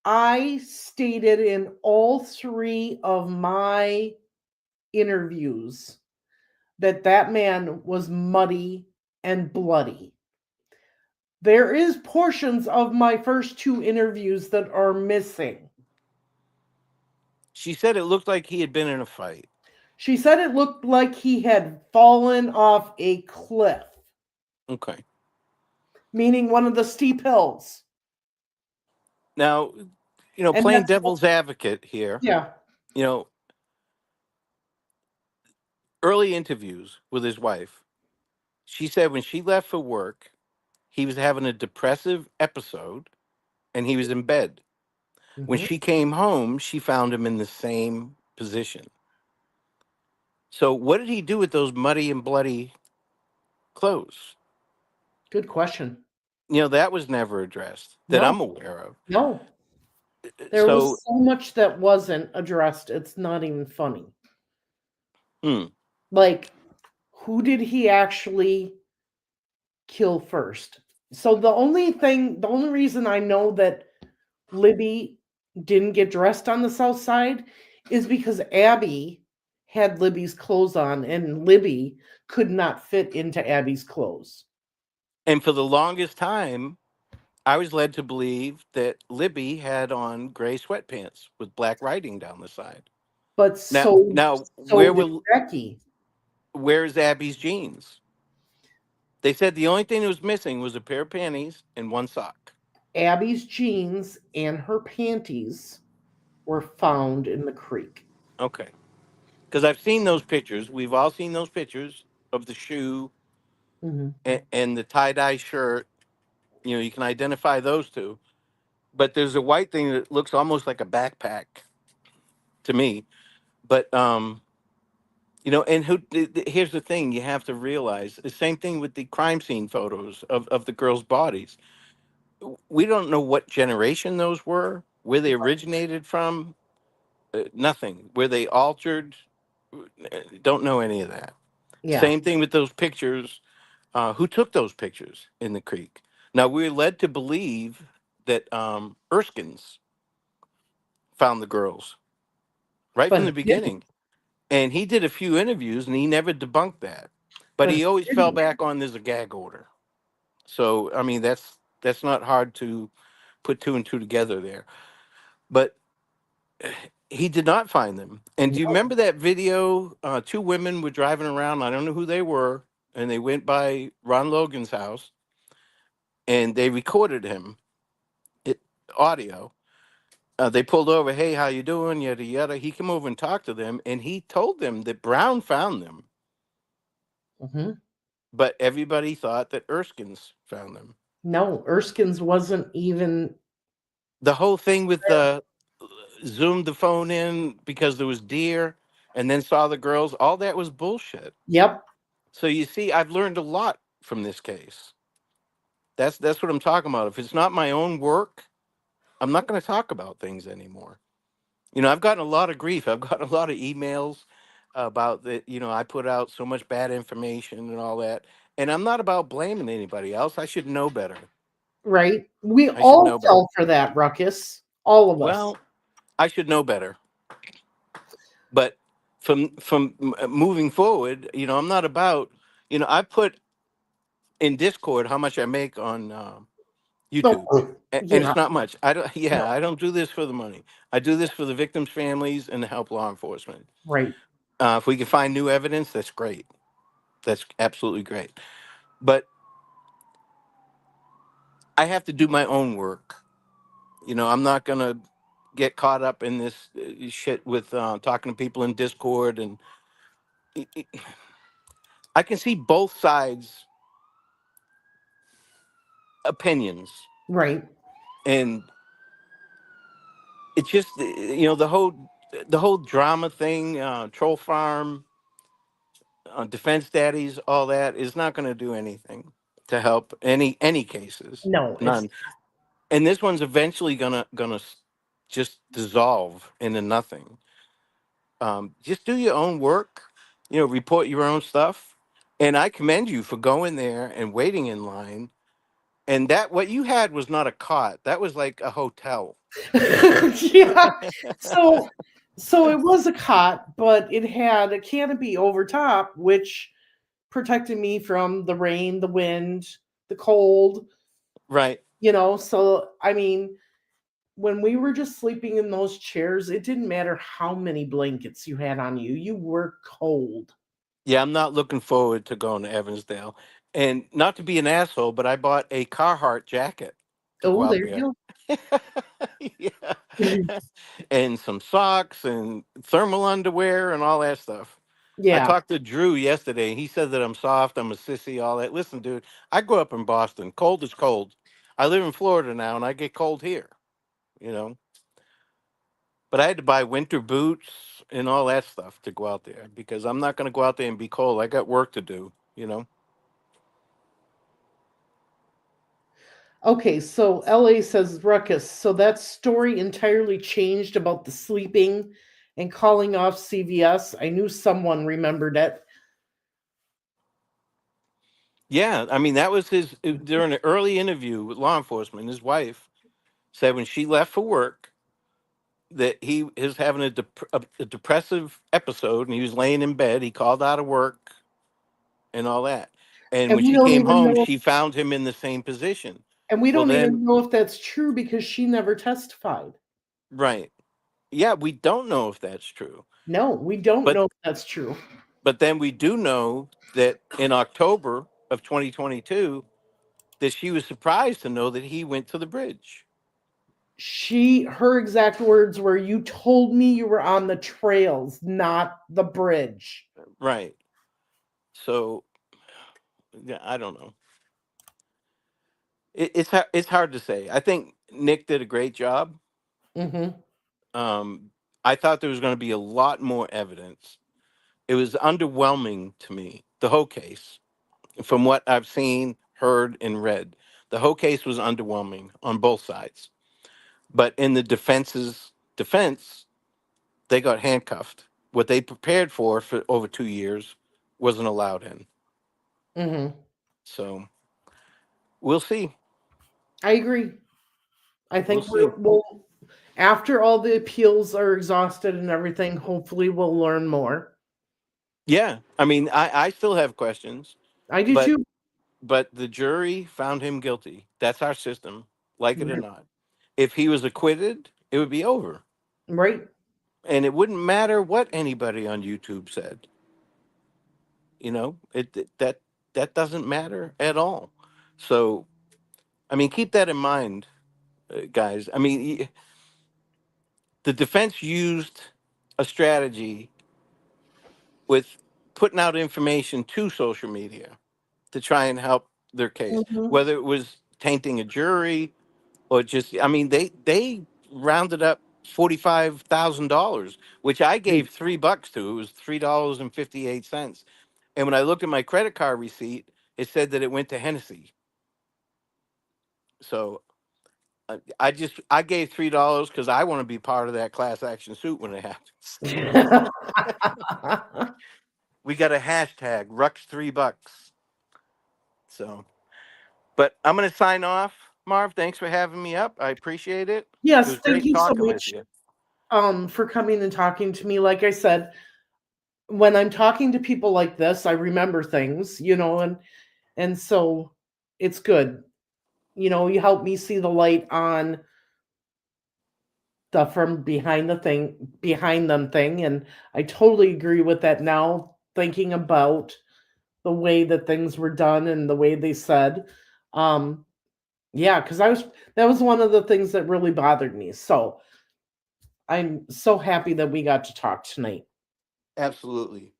I stated in all three of my interviews that that man was muddy and bloody. There is portions of my first two interviews that are missing. She said it looked like he had been in a fight. She said it looked like he had fallen off a cliff, Okay. meaning one of the steep hills. Now, And playing that's, devil's advocate here, yeah, you know, early interviews with his wife, she said when she left for work, he was having a depressive episode and he was in bed. When Hmm. she came home, she found him in the same position. So what did he do with those muddy and bloody clothes? Good question. That was never addressed that No, I'm aware of. no. There So, was so much that wasn't addressed. It's not even funny. hmm, Like, who did he actually kill first? So the only reason I know that Libby didn't get dressed on the south side is because Abby had Libby's clothes on and Libby could not fit into Abby's clothes. and for the longest time, I was led to believe that Libby had on gray sweatpants with black writing down the side. But Now, now, so did Becky. where's Abby's jeans? They said the only thing that was missing was a pair of panties and one sock. Abby's jeans and her panties were found in the creek. Okay, because I've seen those pictures. We've all seen those pictures of the shoe Hmm. and the tie dye shirt. You can identify those two. But there's a white thing that looks almost like a backpack to me. But and here's the thing: you have to realize the same thing with the crime scene photos of the girls' bodies. We don't know what generation those were, where they originated from, nothing. Where they altered, don't know any of that. Yeah, Same thing with those pictures. Who took those pictures in the creek? Now we're led to believe that Erskine's found the girls right from but the he didn't. beginning. And he did a few interviews and he never debunked that. But But he always he fell didn't. back on there's a gag order. So I mean that's not hard to put two and two together there. But he did not find them. And do you No. remember that video? Two women were driving around. I don't know who they were, and they went by Ron Logan's house and they recorded him, it, audio. They pulled over. Hey, how you doing? Yada yada. He came over and talked to them, and he told them that Brown found them, Hmm. but everybody thought that Erskine's found them. No, Erskine's wasn't even. The whole thing with the zoomed the phone in because there was deer, and then saw the girls. All that was bullshit. Yep. So you see, I've learned a lot from this case. That's what I'm talking about. If it's not my own work, I'm not going to talk about things anymore. I've gotten a lot of grief. I've gotten a lot of emails about that. I put out so much bad information and all that. And I'm not about blaming anybody else. I should know better. Right. We I should all know better. fell for that, Ruckus. All of us. Well, I should know better. But from moving forward, I'm not about. I put in Discord how much I make on YouTube, No. and Yeah. it's not much. I don't. No. Yeah, I don't do this for the money. I do this for the victims' families and to help law enforcement. Right. If we can find new evidence, that's great. That's absolutely great. But I have to do my own work. I'm not going to get caught up in this shit with talking to people in Discord. And I can see both sides' opinions. Right. And it's just, the whole drama thing, troll farm, defense daddies, all that is not going to do anything to help any cases. No, it's None. And this one's eventually gonna just dissolve into nothing. Just do your own work, report your own stuff, and I commend you for going there and waiting in line. And that what you had was not a cot; that was like a hotel. yeah. So it was a cot, but it had a canopy over top, which protected me from the rain, the wind, the cold, Right? So I mean, when we were just sleeping in those chairs, it didn't matter how many blankets you had on you. You were cold. Yeah, I'm not looking forward to going to Evansdale, and not to be an asshole, but I bought a Carhartt jacket to go Oh, out there there. you Yeah. go. And some socks and thermal underwear and all that stuff. I Yeah. talked to Drew yesterday. He said that I'm soft, I'm a sissy, all that. Listen, dude, I grew up in Boston. Cold is cold. I live in Florida now, and I get cold here, you know. But I had to buy winter boots and all that stuff to go out there because I'm not going to go out there and be cold. I got work to do, you know. Okay, so LA says Ruckus. So that story entirely changed about the sleeping and calling off CVS. I knew someone remembered it. Yeah, I mean that was during an early interview with law enforcement. His wife said when she left for work that he is having a depressive episode, and he was laying in bed. He called out of work and all that. And And when we she don't came even home, know she found him in the same position. and we Well, don't then, even know if that's true because she never testified. right? Yeah, we don't know if that's true, No, we don't but know if that's true. then we do know that in October of 2022, that she was surprised to know that he went to the bridge. Her exact words were, "You told me you were on the trails, not the bridge." Right. So yeah, I don't know. It's hard to say. I think Nick did a great job. Mm-hmm. Um, I thought there was going to be a lot more evidence. It was underwhelming to me, the whole case, from what I've seen, heard, and read. The whole case was underwhelming on both sides. But in the defense, they got handcuffed. What they prepared for over 2 years wasn't allowed in. Mm-hmm. So we'll see. I agree. I We'll think see. we'll after all the appeals are exhausted and everything, hopefully we'll learn more. Yeah, I mean, I still have questions, I do but too. the jury found him guilty. That's our system, like it or not. If he was acquitted, it would be over, Right? and it wouldn't matter what anybody on YouTube said. You know, that doesn't matter at all. So, I mean, keep that in mind, guys. I mean, the defense used a strategy with putting out information to social media to try and help their case, Mm-hmm. whether it was tainting a jury or just, I mean, they rounded up $45,000, which I gave $3 to. It was $3.58. And when I looked at my credit card receipt, it said that it went to Hennessy. So I gave $3 because I want to be part of that class action suit when it happens. We got a hashtag Rux $3. So, but I'm gonna sign off. Marv, thanks for having me up. I appreciate it. It Yes, was thank great you so talking with much you. for coming and talking to me. Like I said, when I'm talking to people like this, I remember things, and so it's good. You help me see the light on the from behind them thing, and I totally agree with that now, thinking about the way that things were done and the way they said. Um, yeah, because that was one of the things that really bothered me. So I'm so happy that we got to talk tonight. Absolutely.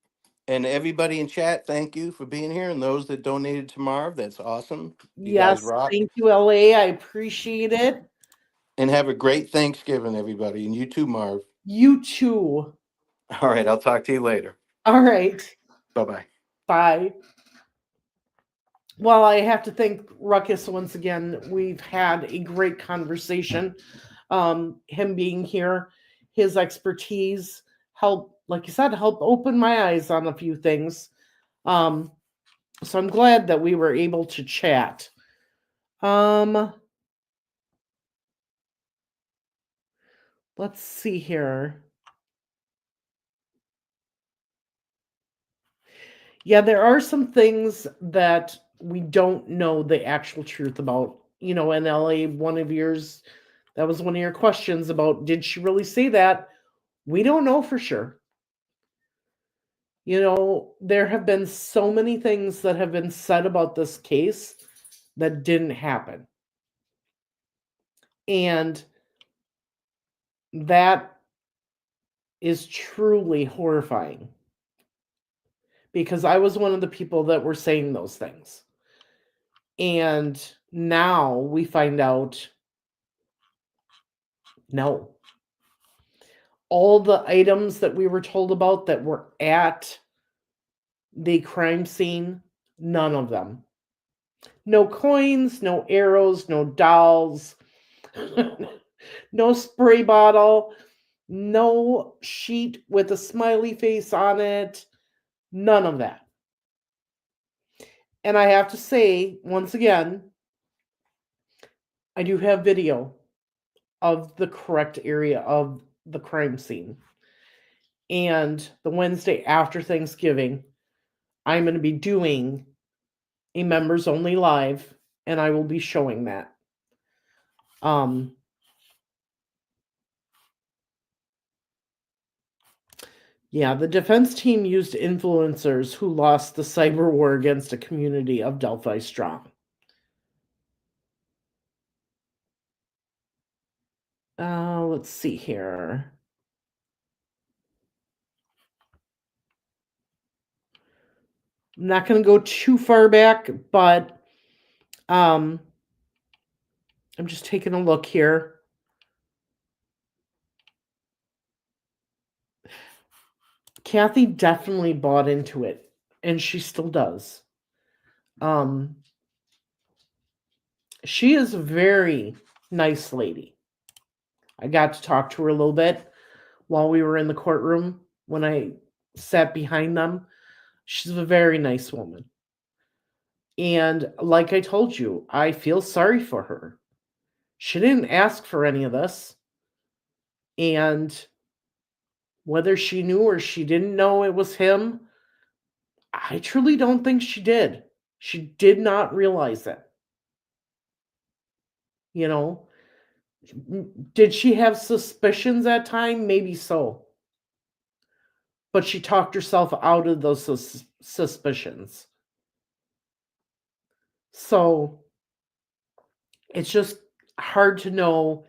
And everybody in chat, thank you for being here. And those that donated to Marv, that's awesome. You guys Yes, rock. thank you, LA. I appreciate it. And have a great Thanksgiving, everybody. And you too, Marv. You too. All right, I'll talk to you later. All right. Bye bye. Bye. Well, I have to thank Ruckus once again. We've had a great conversation. Him being here, his expertise help, like you said, help open my eyes on a few things. Um, so I'm glad that we were able to chat. Um, let's see here. Yeah, there are some things that we don't know the actual truth about. In LA, that was one of your questions about, did she really say that? We don't know for sure. There have been so many things that have been said about this case that didn't happen. And that is truly horrifying because I was one of the people that were saying those things. And Now we find out, no. All the items that we were told about that were at the crime scene, none of them. No coins, no arrows, no dolls, no spray bottle, no sheet with a smiley face on it, none of that. And I have to say, once again, I do have video of the correct area of the crime scene. And the Wednesday after Thanksgiving, I'm going to be doing a members only live, and I will be showing that. Yeah, the defense team used influencers who lost the cyber war against a community of Delphi strong. Let's see here. I'm not going to go too far back, but I'm just taking a look here. Kathy definitely bought into it, and she still does. She is a very nice lady. I got to talk to her a little bit while we were in the courtroom when I sat behind them. She's a very nice woman. And like I told you, I feel sorry for her. She didn't ask for any of this. And whether she knew or she didn't know it was him, I truly don't think she did. She did not realize it. You know, did she have suspicions at time? Maybe so. But she talked herself out of those suspicions. So it's just hard to know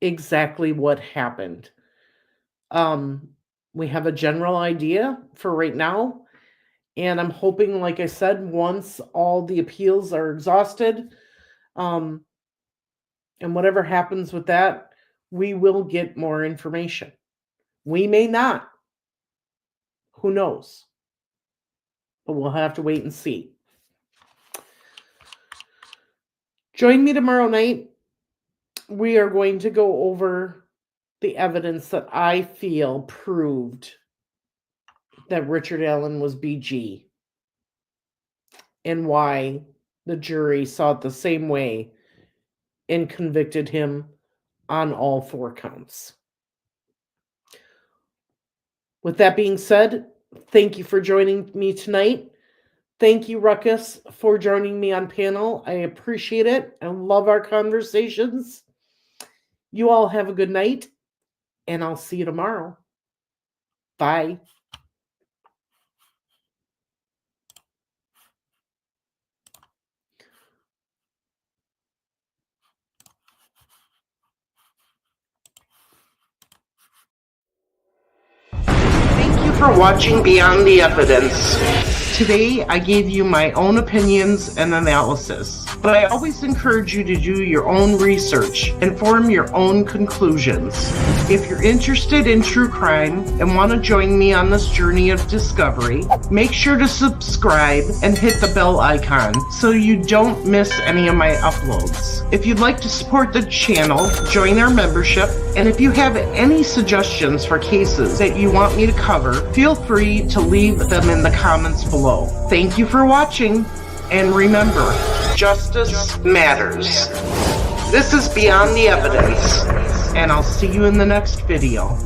exactly what happened. We have a general idea for right now. And I'm hoping, like I said, once all the appeals are exhausted, and whatever happens with that, we will get more information. We may not. Who knows? But we'll have to wait and see. Join me tomorrow night. We are going to go over the evidence that I feel proved that Richard Allen was BG and why the jury saw it the same way and convicted him on all 4 counts. With that being said, thank you for joining me tonight. Thank you, Ruckus, for joining me on panel. I appreciate it. I love our conversations. You all have a good night, and I'll see you tomorrow. Bye. Thank you for watching Beyond the Evidence. Today, I gave you my own opinions and analysis, but I always encourage you to do your own research and form your own conclusions. If you're interested in true crime and want to join me on this journey of discovery, make sure to subscribe and hit the bell icon so you don't miss any of my uploads. If you'd like to support the channel, join our membership, and if you have any suggestions for cases that you want me to cover, feel free to leave them in the comments below. Thank you for watching, and remember, justice matters. This is Beyond the Evidence, and I'll see you in the next video.